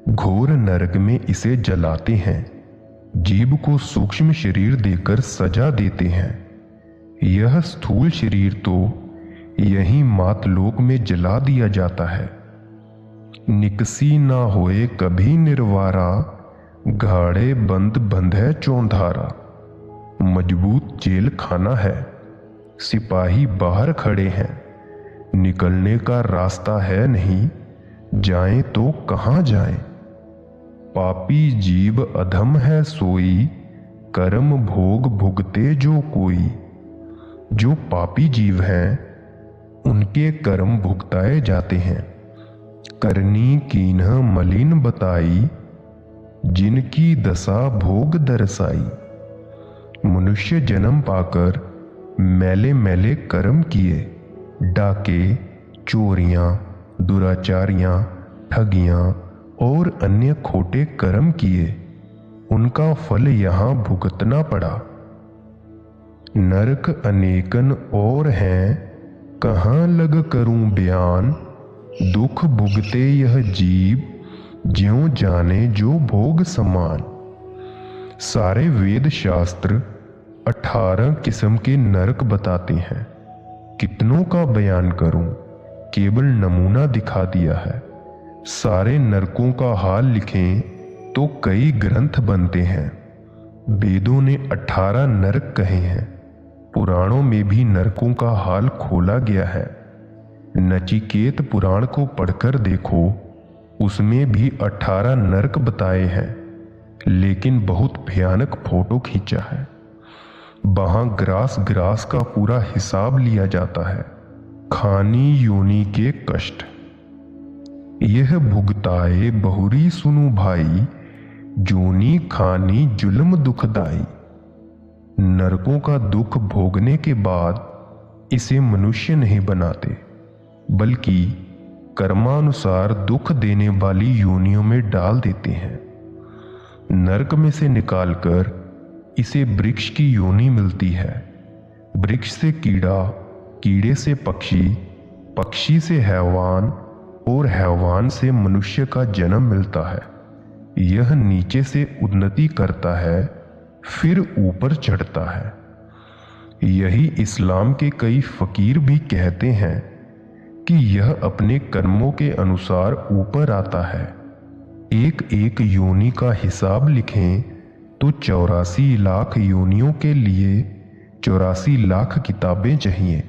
[SPEAKER 1] घोर नरक में इसे जलाते हैं। जीव को सूक्ष्म शरीर देकर सजा देते हैं। यह स्थूल शरीर तो यही मातलोक में जला दिया जाता है। निकसी ना होए कभी निर्वारा, घाड़े बंद बंद है चौंधारा। मजबूत जेल खाना है, सिपाही बाहर खड़े हैं। निकलने का रास्ता है नहीं, जाएं तो कहां जाएं। पापी जीव अधम है सोई, कर्म भोग भुगते जो कोई। जो पापी जीव हैं उनके कर्म भुगताए जाते हैं। करनी कीन्ह मलिन बताई, जिनकी दशा भोग दरसाई। मनुष्य जन्म पाकर मैले मैले कर्म किए, डाके, चोरियां, दुराचारियां, ठगियां और अन्य खोटे कर्म किए, उनका फल यहां भुगतना पड़ा। नरक अनेकन और हैं, कहां लग करूं बयान। दुख भुगते यह जीव, ज्यों जाने जो भोग समान। सारे वेद शास्त्र 18 किस्म के नरक बताते हैं। कितनों का बयान करूं, केवल नमूना दिखा दिया है। सारे नरकों का हाल लिखें तो कई ग्रंथ बनते हैं। वेदों ने 18 नरक कहे हैं। पुराणों में भी नरकों का हाल खोला गया है। नचिकेत पुराण को पढ़कर देखो, उसमें भी 18 नरक बताए हैं, लेकिन बहुत भयानक फोटो खींचा है। वहां ग्रास ग्रास का पूरा हिसाब लिया जाता है। खानी योनि के कष्ट यह भुगताए बहुरी सुनु भाई, जोनी खानी जुल्म दुखदाई। नरकों का दुख भोगने के बाद इसे मनुष्य नहीं बनाते, बल्कि कर्मानुसार दुख देने वाली योनियों में डाल देते हैं। नरक में से निकालकर इसे वृक्ष की योनि मिलती है। वृक्ष से कीड़ा, कीड़े से पक्षी, पक्षी से हैवान और हैवान से मनुष्य का जन्म मिलता है। यह नीचे से उन्नति करता है, फिर ऊपर चढ़ता है। यही इस्लाम के कई फकीर भी कहते हैं कि यह अपने कर्मों के अनुसार ऊपर आता है। एक एक योनि का हिसाब लिखें तो 84 लाख योनियों के लिए 84 लाख किताबें चाहिए।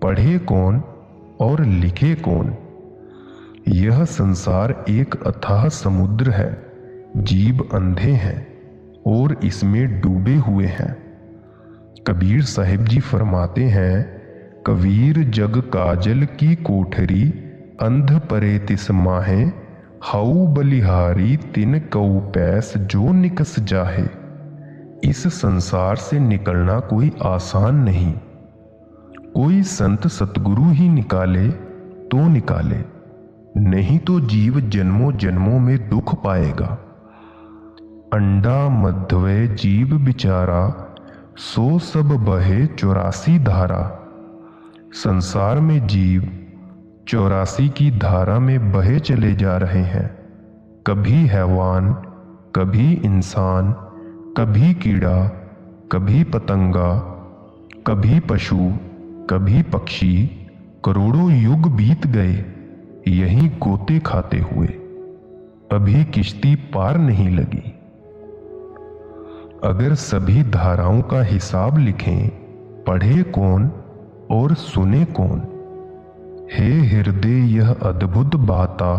[SPEAKER 1] पढ़े कौन और लिखे कौन? यह संसार एक अथाह समुद्र है। जीव अंधे हैं और इसमें डूबे हुए हैं। कबीर साहिब जी फरमाते हैं, कबीर जग काजल की कोठरी, अंध परे तिस माहे, हाउ बलिहारी तिन कऊ पैस जो निकस जाहे। इस संसार से निकलना कोई आसान नहीं। कोई संत सतगुरु ही निकाले तो निकाले, नहीं तो जीव जन्मों जन्मों में दुख पाएगा। अंडा मध्वय जीव बिचारा, सो सब बहे 84 धारा। संसार में जीव 84 की धारा में बहे चले जा रहे हैं। कभी हैवान, कभी इंसान, कभी कीड़ा, कभी पतंगा, कभी पशु, कभी पक्षी। करोड़ों युग बीत गए यहीं गोते खाते हुए, अभी किश्ती पार नहीं लगी। अगर सभी धाराओं का हिसाब लिखें, पढ़े कौन और सुने कौन? हे हृदय यह अद्भुत बाता,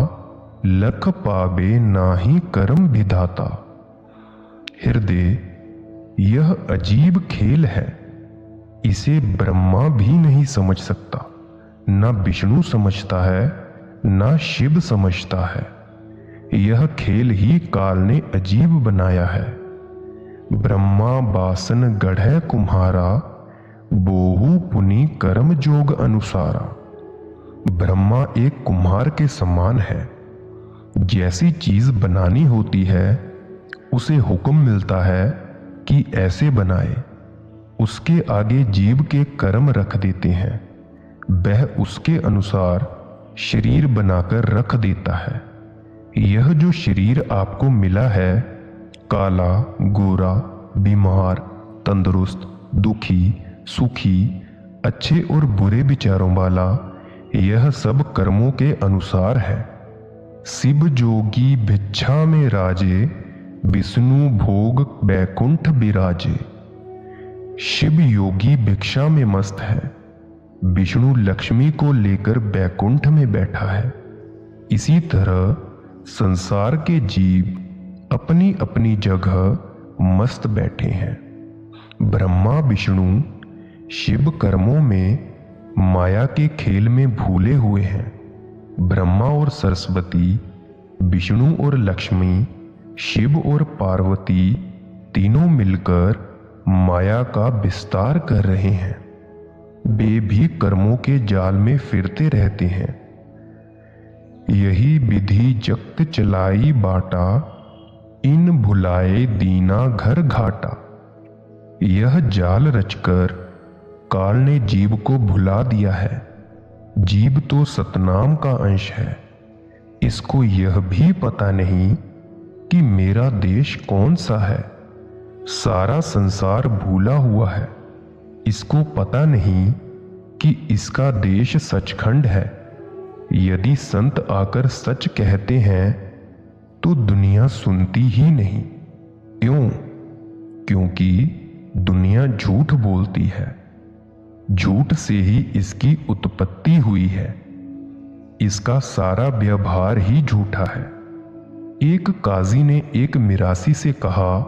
[SPEAKER 1] लख पावे नाही कर्म विधाता। हृदय यह अजीब खेल है, इसे ब्रह्मा भी नहीं समझ सकता, ना विष्णु समझता है, ना शिव समझता है। यह खेल ही काल ने अजीब बनाया है। ब्रह्मा बासन गढ़े कुम्हारा, बोहु पुनि कर्म जोग अनुसारा। ब्रह्मा एक कुम्हार के समान है। जैसी चीज बनानी होती है उसे हुक्म मिलता है कि ऐसे बनाए। उसके आगे जीव के कर्म रख देते हैं, वह उसके अनुसार शरीर बनाकर रख देता है। यह जो शरीर आपको मिला है, काला, गोरा, बीमार, तंदुरुस्त, दुखी, सुखी, अच्छे और बुरे विचारों वाला, यह सब कर्मों के अनुसार है। शिव जोगी भिक्षा में राजे, विष्णु भोग बैकुंठ बिराजे। शिव योगी भिक्षा में मस्त है, विष्णु लक्ष्मी को लेकर बैकुंठ में बैठा है। इसी तरह संसार के जीव अपनी अपनी जगह मस्त बैठे हैं। ब्रह्मा विष्णु शिव कर्मों में माया के खेल में भूले हुए हैं। ब्रह्मा और सरस्वती, विष्णु और लक्ष्मी, शिव और पार्वती तीनों मिलकर माया का विस्तार कर रहे हैं। वे भी कर्मों के जाल में फिरते रहते हैं। यही विधि जगत चलाई बाटा, इन भुलाए दीना घर घाटा। यह जाल रचकर काल ने जीव को भुला दिया है। जीव तो सतनाम का अंश है। इसको यह भी पता नहीं कि मेरा देश कौन सा है। सारा संसार भूला हुआ है। इसको पता नहीं कि इसका देश सचखंड है। यदि संत आकर सच कहते हैं तो दुनिया सुनती ही नहीं। क्यों? क्योंकि दुनिया झूठ बोलती है। झूठ से ही इसकी उत्पत्ति हुई है। इसका सारा व्यवहार ही झूठा है। एक काजी ने एक मिरासी से कहा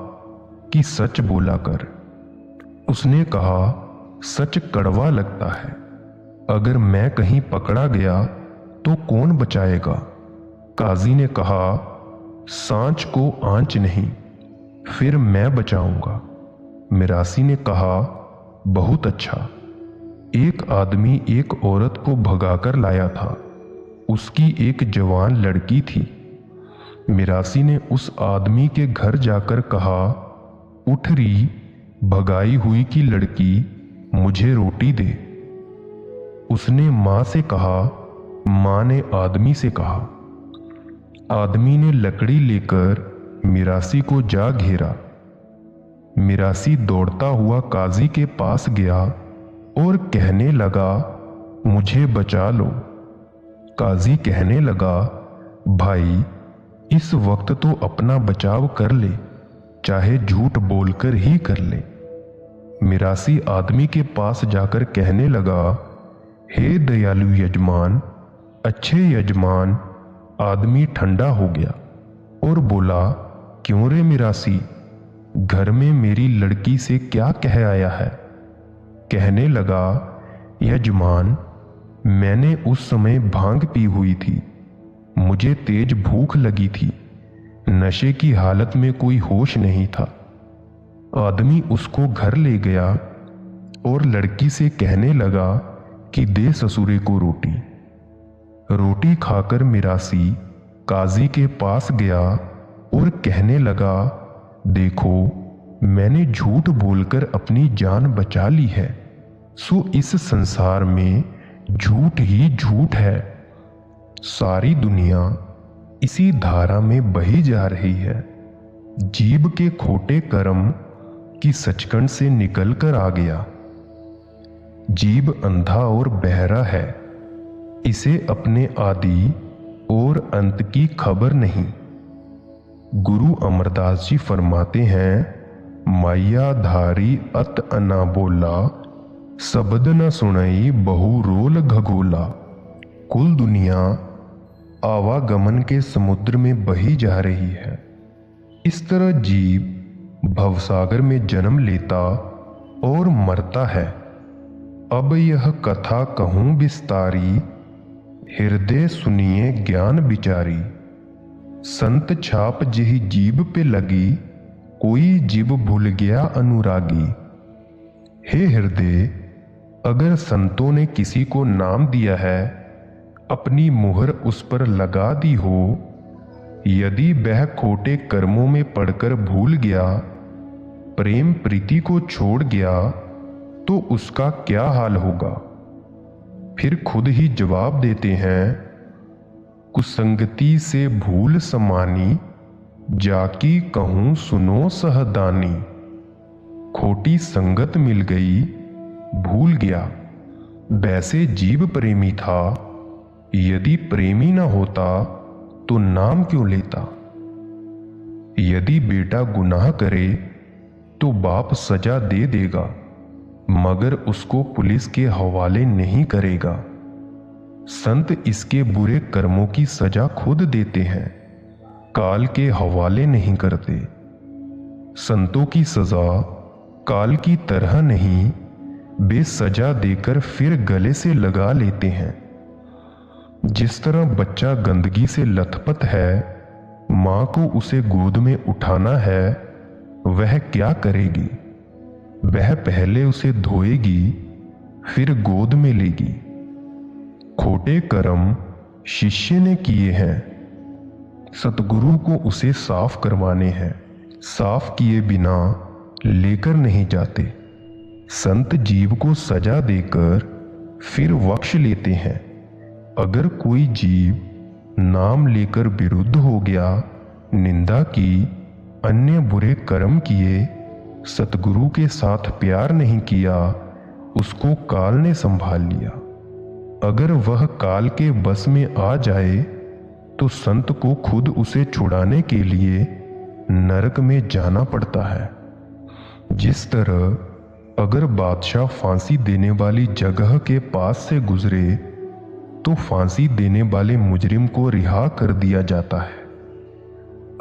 [SPEAKER 1] कि सच बोला कर। उसने कहा, सच कड़वा लगता है। अगर मैं कहीं पकड़ा गया तो कौन बचाएगा? काजी ने कहा, सांच को आंच नहीं, फिर मैं बचाऊंगा। मिरासी ने कहा, बहुत अच्छा। एक आदमी एक औरत को भगाकर लाया था। उसकी एक जवान लड़की थी। मिरासी ने उस आदमी के घर जाकर कहा, उठ रही भगाई हुई की लड़की, मुझे रोटी दे। उसने मां से कहा। मां ने आदमी से कहा। आदमी ने लकड़ी लेकर मिरासी को जा घेरा। मिरासी दौड़ता हुआ काजी के पास गया और कहने लगा, मुझे बचा लो। काजी कहने लगा, भाई इस वक्त तो अपना बचाव कर ले, चाहे झूठ बोलकर ही कर ले। मिरासी आदमी के पास जाकर कहने लगा, हे दयालु यजमान, अच्छे यजमान। आदमी ठंडा हो गया और बोला, क्यों रे मिरासी, घर में मेरी लड़की से क्या कह आया है? कहने लगा, यजमान, मैंने उस समय भांग पी हुई थी। मुझे तेज भूख लगी थी। नशे की हालत में कोई होश नहीं था। आदमी उसको घर ले गया और लड़की से कहने लगा कि दे ससुरे को रोटी। रोटी खाकर मिरासी काजी के पास गया और कहने लगा, देखो मैंने झूठ बोलकर अपनी जान बचा ली है। सो इस संसार में झूठ ही झूठ है। सारी दुनिया इसी धारा में बही जा रही है। जीव के खोटे कर्म की सचखंड से निकल कर आ गया। जीव अंधा और बहरा है। इसे अपने आदि और अंत की खबर नहीं। गुरु अमरदास जी फरमाते हैं, माया धारी अत अना बोला, शब्द न सुनई बहु रोल घगोला। कुल दुनिया आवागमन के समुद्र में बही जा रही है। इस तरह जीव भवसागर में जन्म लेता और मरता है। अब यह कथा कहूं विस्तारी, हृदय सुनिए ज्ञान विचारी। संत छाप जिहि जीव पे लगी, कोई जीव भूल गया अनुरागी। हे हृदय, अगर संतों ने किसी को नाम दिया है, अपनी मुहर उस पर लगा दी हो, यदि वह खोटे कर्मों में पड़कर भूल गया, प्रेम प्रीति को छोड़ गया, तो उसका क्या हाल होगा? फिर खुद ही जवाब देते हैं, कुसंगति से भूल समानी, जाकी कहूं सुनो सहदानी। खोटी संगत मिल गई, भूल गया। वैसे जीव प्रेमी था। यदि प्रेमी न होता तो नाम क्यों लेता? यदि बेटा गुनाह करे तो बाप सजा दे देगा, मगर उसको पुलिस के हवाले नहीं करेगा। संत इसके बुरे कर्मों की सजा खुद देते हैं। काल के हवाले नहीं करते। संतों की सजा काल की तरह नहीं, बेसजा देकर फिर गले से लगा लेते हैं। जिस तरह बच्चा गंदगी से लथपथ है, मां को उसे गोद में उठाना है, वह क्या करेगी? वह पहले उसे धोएगी, फिर गोद में लेगी। खोटे कर्म शिष्य ने किए हैं, सतगुरु को उसे साफ करवाने हैं। साफ किए बिना लेकर नहीं जाते। संत जीव को सजा देकर फिर बख्श लेते हैं। अगर कोई जीव नाम लेकर विरुद्ध हो गया, निंदा की, अन्य बुरे कर्म किए, सतगुरु के साथ प्यार नहीं किया, उसको काल ने संभाल लिया। अगर वह काल के बस में आ जाए तो संत को खुद उसे छुड़ाने के लिए नरक में जाना पड़ता है। जिस तरह अगर बादशाह फांसी देने वाली जगह के पास से गुजरे तो फांसी देने वाले मुजरिम को रिहा कर दिया जाता है।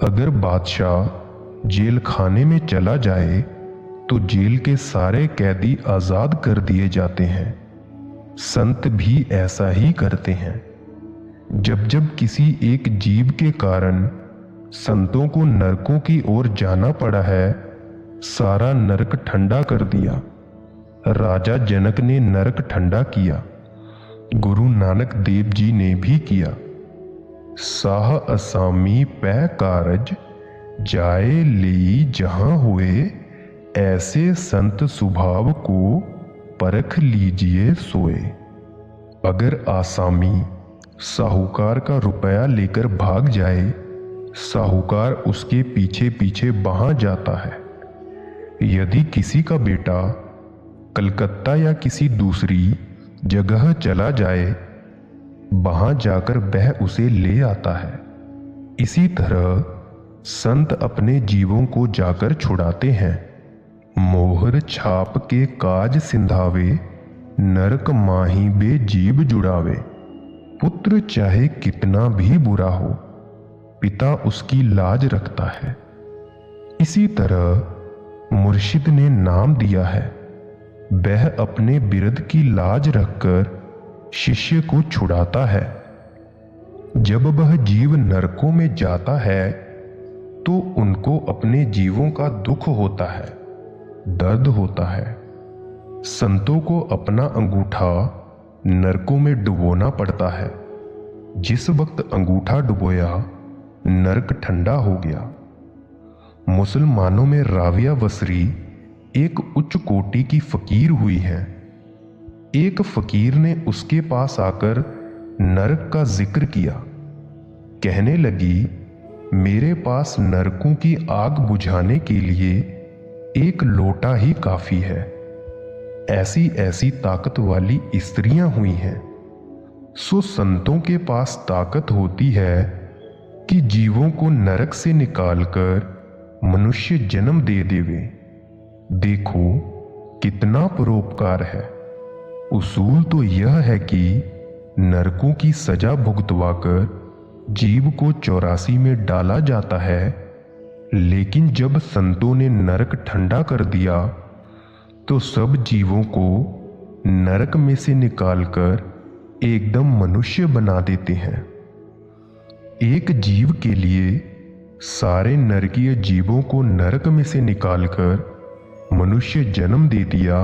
[SPEAKER 1] अगर बादशाह जेल खाने में चला जाए तो जेल के सारे कैदी आजाद कर दिए जाते हैं। संत भी ऐसा ही करते हैं। जब जब किसी एक जीव के कारण संतों को नरकों की ओर जाना पड़ा है, सारा नरक ठंडा कर दिया। राजा जनक ने नरक ठंडा किया, गुरु नानक देव जी ने भी किया। साह असामी पै कारज जाए ली जहां हुए, ऐसे संत स्वभाव को परख लीजिए सोए। अगर आसामी साहूकार का रुपया लेकर भाग जाए, साहूकार उसके पीछे पीछे वहां जाता है। यदि किसी का बेटा कलकत्ता या किसी दूसरी जगह चला जाए, वहां जाकर वह उसे ले आता है। इसी तरह संत अपने जीवों को जाकर छुड़ाते हैं। मोहर छाप के काज सिंधावे, नरक माही बे जीव जुड़ावे। पुत्र चाहे कितना भी बुरा हो, पिता उसकी लाज रखता है। इसी तरह मुर्शिद ने नाम दिया है, वह अपने बिरद की लाज रखकर शिष्य को छुड़ाता है। जब वह जीव नरकों में जाता है तो उनको अपने जीवों का दुख होता है, दर्द होता है। संतों को अपना अंगूठा नरकों में डुबोना पड़ता है। जिस वक्त अंगूठा डुबोया, नरक ठंडा हो गया। मुसलमानों में राविया वसरी एक उच्च कोटि की फकीर हुई है। एक फकीर ने उसके पास आकर नरक का जिक्र किया। कहने लगी, मेरे पास नरकों की आग बुझाने के लिए एक लोटा ही काफी है। ऐसी ऐसी ताकत वाली स्त्रियां हुई हैं। सो संतों के पास ताकत होती है कि जीवों को नरक से निकालकर मनुष्य जन्म दे देवे। देखो कितना परोपकार है। उसूल तो यह है कि नरकों की सजा भुगतवाकर जीव को 84 में डाला जाता है, लेकिन जब संतों ने नरक ठंडा कर दिया तो सब जीवों को नरक में से निकालकर एकदम मनुष्य बना देते हैं। एक जीव के लिए सारे नरकीय जीवों को नरक में से निकालकर मनुष्य जन्म दे दिया,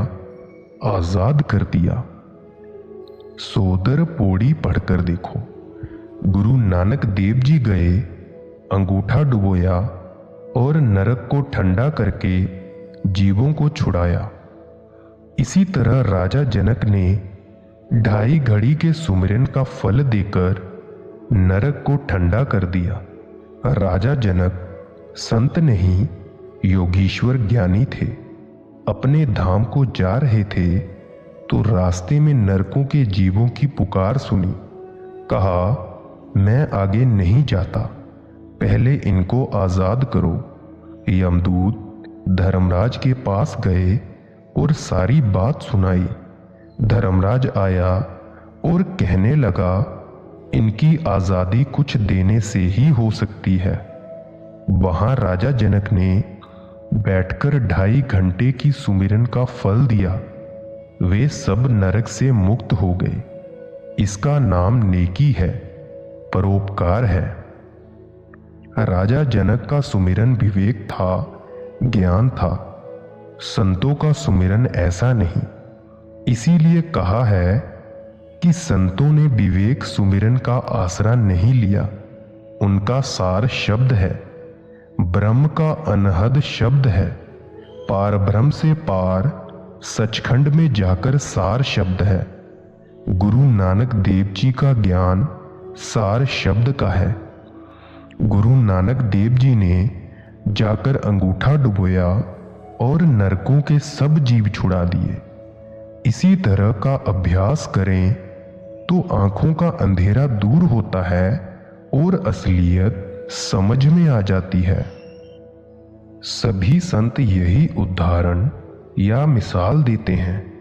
[SPEAKER 1] आजाद कर दिया। सोदर पौड़ी पढ़कर देखो। गुरु नानक देव जी गए, अंगूठा डुबोया और नरक को ठंडा करके जीवों को छुड़ाया। इसी तरह राजा जनक ने 2.5 घड़ी के सुमिरन का फल देकर नरक को ठंडा कर दिया। राजा जनक संत नहीं, योगीश्वर ज्ञानी थे। अपने धाम को जा रहे थे तो रास्ते में नरकों के जीवों की पुकार सुनी। कहा, मैं आगे नहीं जाता, पहले इनको आजाद करो। यमदूत धर्मराज के पास गए और सारी बात सुनाई। धर्मराज आया और कहने लगा, इनकी आजादी कुछ देने से ही हो सकती है। वहां राजा जनक ने बैठकर 2.5 घंटे की सुमिरन का फल दिया। वे सब नरक से मुक्त हो गए। इसका नाम नेकी है, परोपकार है। राजा जनक का सुमिरन विवेक था, ज्ञान था। संतों का सुमिरन ऐसा नहीं। इसीलिए कहा है कि संतों ने विवेक सुमिरन का आसरा नहीं लिया। उनका सार शब्द है, ब्रह्म का अनहद शब्द है। पार ब्रह्म से पार सचखंड में जाकर सार शब्द है। गुरु नानक देव जी का ज्ञान सार शब्द का है। गुरु नानक देव जी ने जाकर अंगूठा डुबोया और नरकों के सब जीव छुड़ा दिए। इसी तरह का अभ्यास करें तो आंखों का अंधेरा दूर होता है और असलियत समझ में आ जाती है। सभी संत यही उदाहरण या मिसाल देते हैं।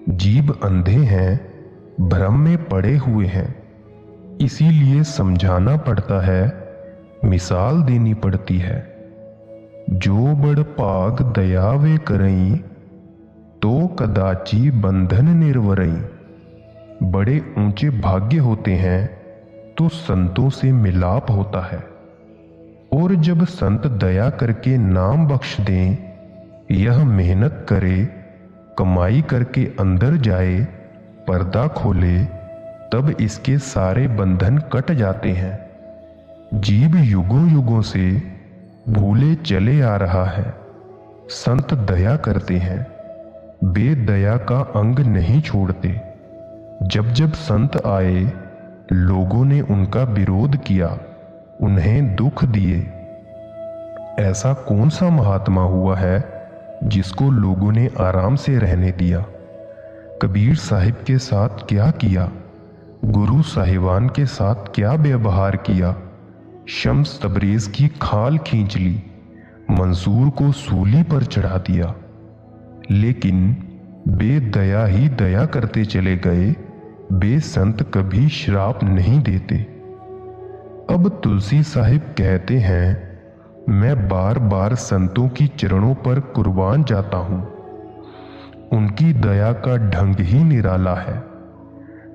[SPEAKER 1] जीव अंधे हैं, भ्रम में पड़े हुए हैं। इसीलिए समझाना पड़ता है, मिसाल देनी पड़ती है। जो बड़ भाग दया वे करई, तो कदाची बंधन निर्वरई। बड़े ऊंचे भाग्य होते हैं तो संतों से मिलाप होता है। और जब संत दया करके नाम बख्श दें, यह मेहनत करे, कमाई करके अंदर जाए, पर्दा खोले, तब इसके सारे बंधन कट जाते हैं। जीव युगों युगों से भूले चले आ रहा है। संत दया करते हैं, बेदया का अंग नहीं छोड़ते। जब जब संत आए, लोगों ने उनका विरोध किया, उन्हें दुख दिए। ऐसा कौन सा महात्मा हुआ है जिसको लोगों ने आराम से रहने दिया? कबीर साहिब के साथ क्या किया? गुरु साहिबान के साथ क्या व्यवहार किया? शम्स तबरेज की खाल खींच ली, मंसूर को सूली पर चढ़ा दिया। लेकिन बेदया ही दया करते चले गए। बेसंत कभी श्राप नहीं देते। अब तुलसी साहिब कहते हैं, मैं बार बार संतों की चरणों पर कुर्बान जाता हूं। उनकी दया का ढंग ही निराला है।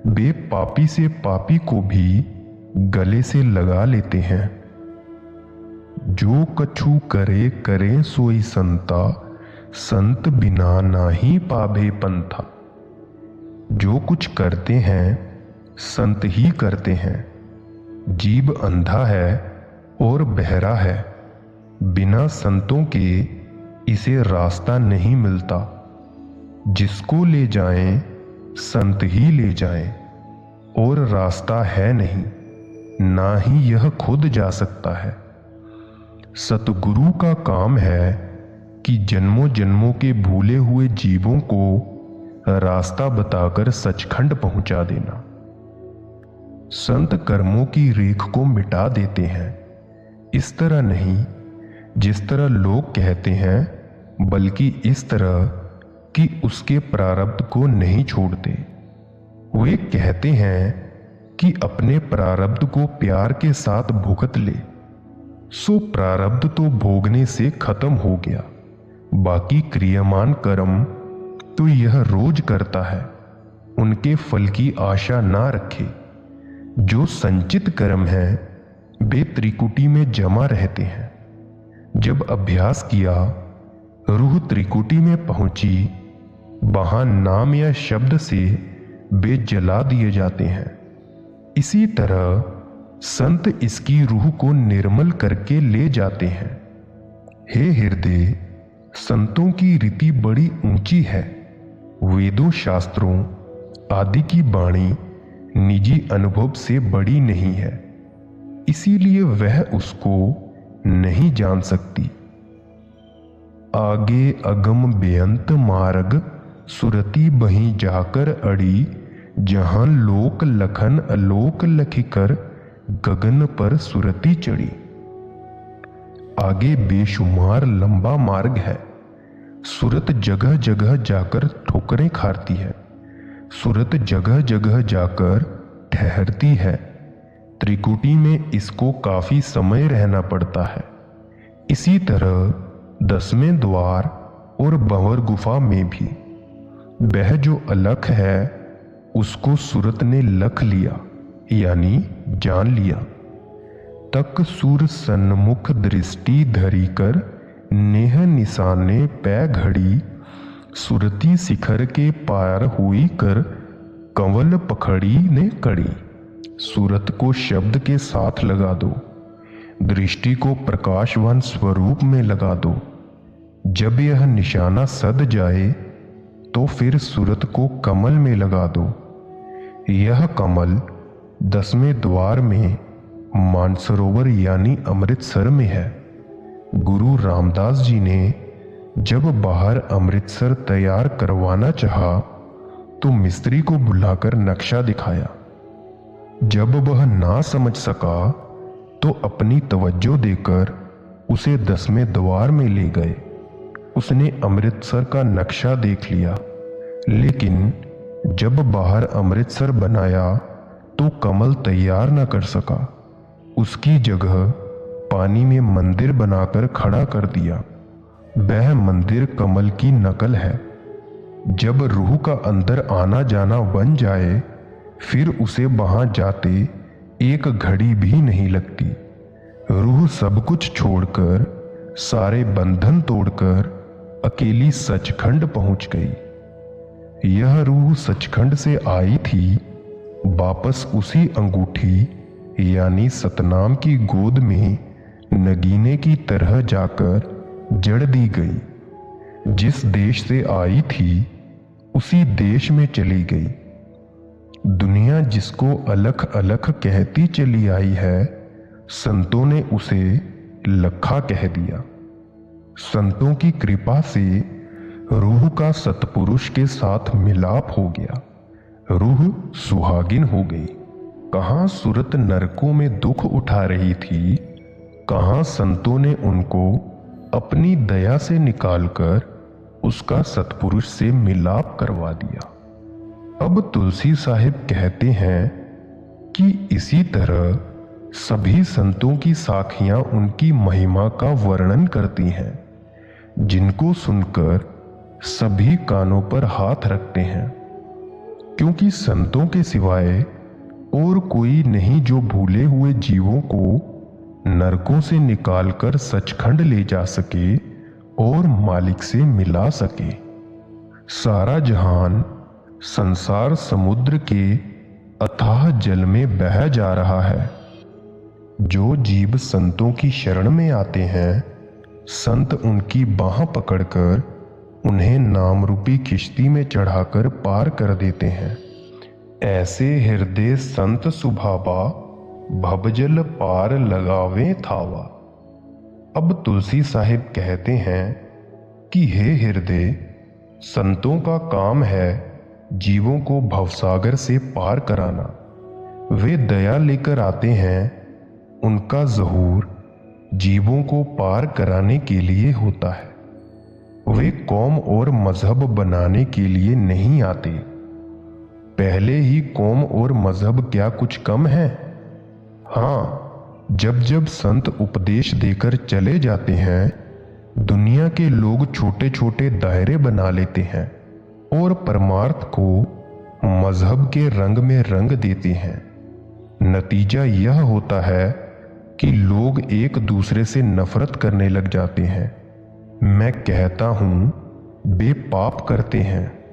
[SPEAKER 1] बे पापी से पापी को भी गले से लगा लेते हैं। जो कछु करे करे सोई संता, संत बिना नाही पाभे पंथा। जो कुछ करते हैं संत ही करते हैं। जीव अंधा है और बहरा है। बिना संतों के इसे रास्ता नहीं मिलता। जिसको ले जाएं संत ही ले जाएं, और रास्ता है नहीं, ना ही यह खुद जा सकता है। सतगुरु का काम है कि जन्मों जन्मों के भूले हुए जीवों को रास्ता बताकर सचखंड पहुंचा देना। संत कर्मों की रेख को मिटा देते हैं। इस तरह नहीं जिस तरह लोग कहते हैं, बल्कि इस तरह कि उसके प्रारब्ध को नहीं छोड़ते। वे कहते हैं कि अपने प्रारब्ध को प्यार के साथ भुगत ले। सो प्रारब्ध तो भोगने से खत्म हो गया। बाकी क्रियामान कर्म तो यह रोज करता है। उनके फल की आशा ना रखे। जो संचित कर्म है वे त्रिकुटी में जमा रहते हैं। जब अभ्यास किया, रूह त्रिकुटी में पहुंची, वहां नाम या शब्द से वे जला दिए जाते हैं। इसी तरह संत इसकी रूह को निर्मल करके ले जाते हैं। हे हृदय, संतों की रीति बड़ी ऊंची है। वेदों शास्त्रों आदि की वाणी निजी अनुभव से बड़ी नहीं है, इसीलिए वह उसको नहीं जान सकती। आगे अगम बेअंत मार्ग, सुरति बही जाकर अड़ी। जहां लोक लखन अलोक लखिकर, गगन पर सुरति चढ़ी। आगे बेशुमार लंबा मार्ग है। सुरत जगह जगह जाकर ठोकरें खाती है। सुरत जगह जगह जाकर ठहरती है। त्रिकुटी में इसको काफी समय रहना पड़ता है। इसी तरह 10वें द्वार और भंवर गुफा में भी वह जो अलख है उसको सूरत ने लख लिया यानी जान लिया। तक सुर सन्मुख दृष्टि धरी कर नेह निशाने पै घड़ी, सुरती शिखर के पार हुई कर कंवल पखड़ी ने कड़ी। सूरत को शब्द के साथ लगा दो, दृष्टि को प्रकाशवान स्वरूप में लगा दो। जब यह निशाना सद जाए तो फिर सूरत को कमल में लगा दो। यह कमल 10वें द्वार में मानसरोवर यानी अमृतसर में है। गुरु रामदास जी ने जब बाहर अमृतसर तैयार करवाना चाहा तो मिस्त्री को बुलाकर नक्शा दिखाया। जब वह ना समझ सका तो अपनी तवज्जो देकर उसे 10वें द्वार में ले गए। उसने अमृतसर का नक्शा देख लिया, लेकिन जब बाहर अमृतसर बनाया तो कमल तैयार न कर सका। उसकी जगह पानी में मंदिर बनाकर खड़ा कर दिया। वह मंदिर कमल की नकल है। जब रूह का अंदर आना जाना बन जाए फिर उसे वहां जाते एक घड़ी भी नहीं लगती। रूह सब कुछ छोड़कर, सारे बंधन तोड़कर अकेली सचखंड पहुंच गई। यह रूह सचखंड से आई थी, वापस उसी अंगूठी यानी सतनाम की गोद में नगीने की तरह जाकर जड़ दी गई। जिस देश से आई थी उसी देश में चली गई। दुनिया जिसको अलख अलख कहती चली आई है, संतों ने उसे लखा कह दिया। संतों की कृपा से रूह का सतपुरुष के साथ मिलाप हो गया। रूह सुहागिन हो गई। कहाँ सूरत नरकों में दुख उठा रही थी, कहाँ संतों ने उनको अपनी दया से निकालकर उसका सतपुरुष से मिलाप करवा दिया। अब तुलसी साहिब कहते हैं कि इसी तरह सभी संतों की साखियां उनकी महिमा का वर्णन करती हैं, जिनको सुनकर सभी कानों पर हाथ रखते हैं। क्योंकि संतों के सिवाय और कोई नहीं जो भूले हुए जीवों को नरकों से निकालकर सचखंड ले जा सके और मालिक से मिला सके। सारा जहान संसार समुद्र के अथाह जल में बह जा रहा है। जो जीव संतों की शरण में आते हैं, संत उनकी बाह पकड़कर उन्हें नाम रूपी किश्ती में चढ़ाकर पार कर देते हैं। ऐसे हृदय संत सुभावा, भवजल पार लगावे थावा। अब तुलसी साहिब कहते हैं कि हे हृदय, संतों का काम है जीवों को भवसागर से पार कराना। वे दया लेकर आते हैं, उनका ज़हूर जीवों को पार कराने के लिए होता है। वे कौम और मजहब बनाने के लिए नहीं आते। पहले ही कौम और मजहब क्या कुछ कम है? हाँ, जब जब संत उपदेश देकर चले जाते हैं, दुनिया के लोग छोटे छोटे दायरे बना लेते हैं और परमार्थ को मजहब के रंग में रंग देते हैं। नतीजा यह होता है कि लोग एक दूसरे से नफरत करने लग जाते हैं। मैं कहता हूं, वे पाप करते हैं।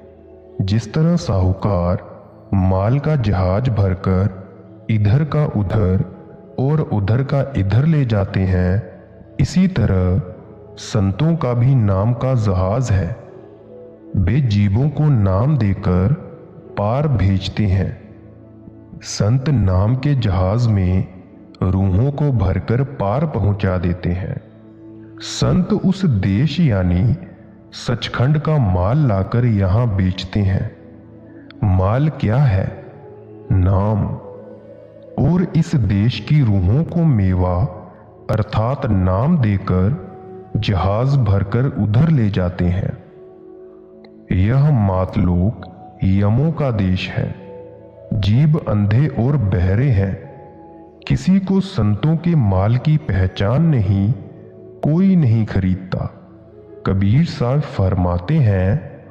[SPEAKER 1] जिस तरह साहूकार माल का जहाज भरकर इधर का उधर और उधर का इधर ले जाते हैं, इसी तरह संतों का भी नाम का जहाज है। वे जीवों को नाम देकर पार भेजते हैं। संत नाम के जहाज में रूहों को भरकर पार पहुंचा देते हैं। संत उस देश यानी सचखंड का माल लाकर यहां बेचते हैं। माल क्या है? नाम। और इस देश की रूहों को मेवा अर्थात नाम देकर जहाज भरकर उधर ले जाते हैं। यह मातलोक यमों का देश है। जीव अंधे और बहरे हैं। किसी को संतों के माल की पहचान नहीं कोई नहीं खरीदता। कबीर साहब फरमाते हैं,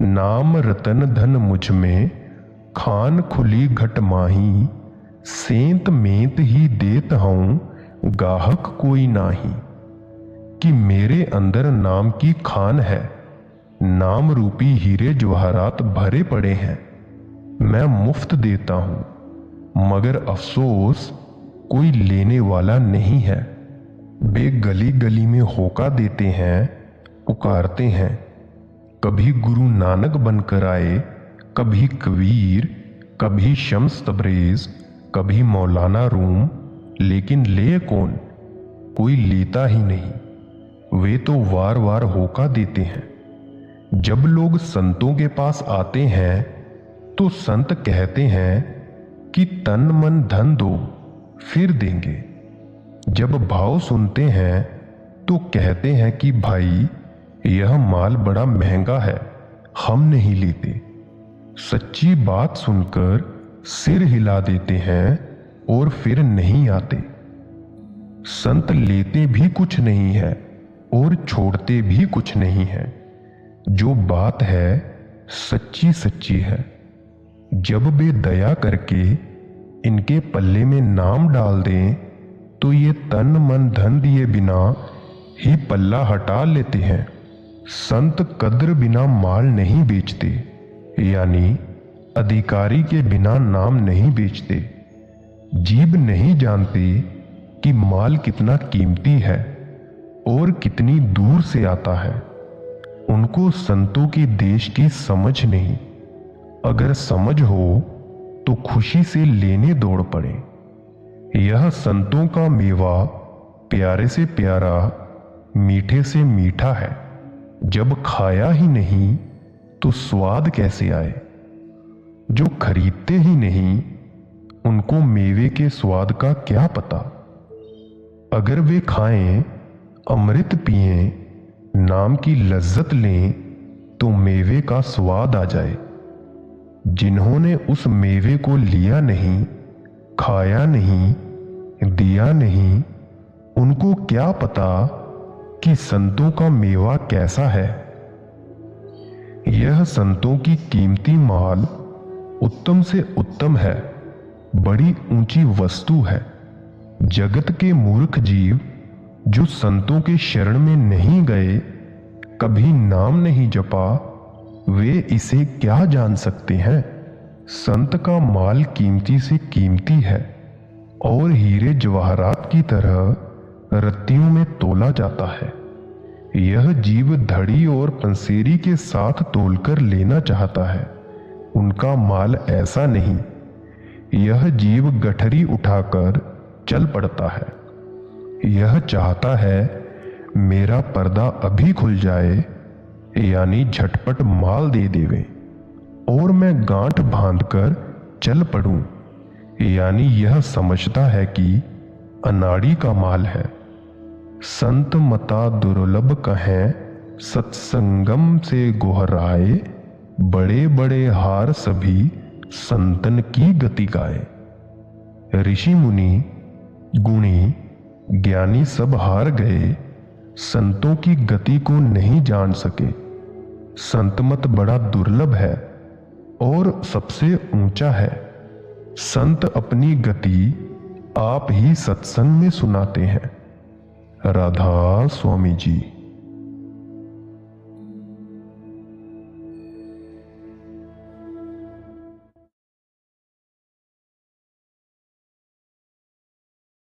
[SPEAKER 1] नाम रतन धन मुझ में, खान खुली घट माही, सेंत मेंत ही देत हूं, गाहक कोई नाही। कि मेरे अंदर नाम की खान है, नाम रूपी हीरे जवाहरात भरे पड़े हैं, मैं मुफ्त देता हूं, मगर अफसोस कोई लेने वाला नहीं है। वे गली गली में होका देते हैं, पुकारते हैं, कभी गुरु नानक बनकर आए, कभी कबीर, कभी शम्स तबरेज, कभी मौलाना रूम, लेकिन ले कौन? कोई लेता ही नहीं। वे तो वार वार होका देते हैं। जब लोग संतों के पास आते हैं तो संत कहते हैं कि तन मन धन दो, फिर देंगे। जब भाव सुनते हैं तो कहते हैं कि भाई यह माल बड़ा महंगा है, हम नहीं लेते। सच्ची बात सुनकर सिर हिला देते हैं और फिर नहीं आते। संत लेते भी कुछ नहीं है और छोड़ते भी कुछ नहीं है। जो बात है सच्ची सच्ची है। जब वे दया करके इनके पल्ले में नाम डाल दें तो ये तन मन धन दिए बिना ही पल्ला हटा लेते हैं। संत कद्र बिना माल नहीं बेचते, यानी अधिकारी के बिना नाम नहीं बेचते। जीव नहीं जानते कि माल कितना कीमती है और कितनी दूर से आता है। उनको संतों के देश की समझ नहीं। अगर समझ हो तो खुशी से लेने दौड़ पड़े। यह संतों का मेवा प्यारे से प्यारा, मीठे से मीठा है। जब खाया ही नहीं तो स्वाद कैसे आए? जो खरीदते ही नहीं उनको मेवे के स्वाद का क्या पता। अगर वे खाएं, अमृत पिएं, नाम की लज्जत लें तो मेवे का स्वाद आ जाए। जिन्होंने उस मेवे को लिया नहीं, खाया नहीं, दिया नहीं, उनको क्या पता कि संतों का मेवा कैसा है। यह संतों की कीमती माल उत्तम से उत्तम है, बड़ी ऊंची वस्तु है। जगत के मूर्ख जीव जो संतों के शरण में नहीं गए, कभी नाम नहीं जपा, वे इसे क्या जान सकते हैं। संत का माल कीमती से कीमती है और हीरे जवाहरात की तरह रत्तियों में तोला जाता है। यह जीव धड़ी और पंसेरी के साथ तोलकर लेना चाहता है। उनका माल ऐसा नहीं। यह जीव गठरी उठाकर चल पड़ता है। यह चाहता है मेरा पर्दा अभी खुल जाए, यानी झटपट माल दे देवे और मैं गांठ बांधकर चल पड़ूं, यानी यह समझता है कि अनाड़ी का माल है। संत मता दुर्लभ कहें, सत्संगम से गोहराए, बड़े बड़े हार सभी संतन की गति गाए। ऋषि मुनि गुणी ज्ञानी सब हार गए, संतों की गति को नहीं जान सके। संत मत बड़ा दुर्लभ है और सबसे ऊंचा है। संत अपनी गति आप ही सत्संग में सुनाते हैं। राधा स्वामी जी।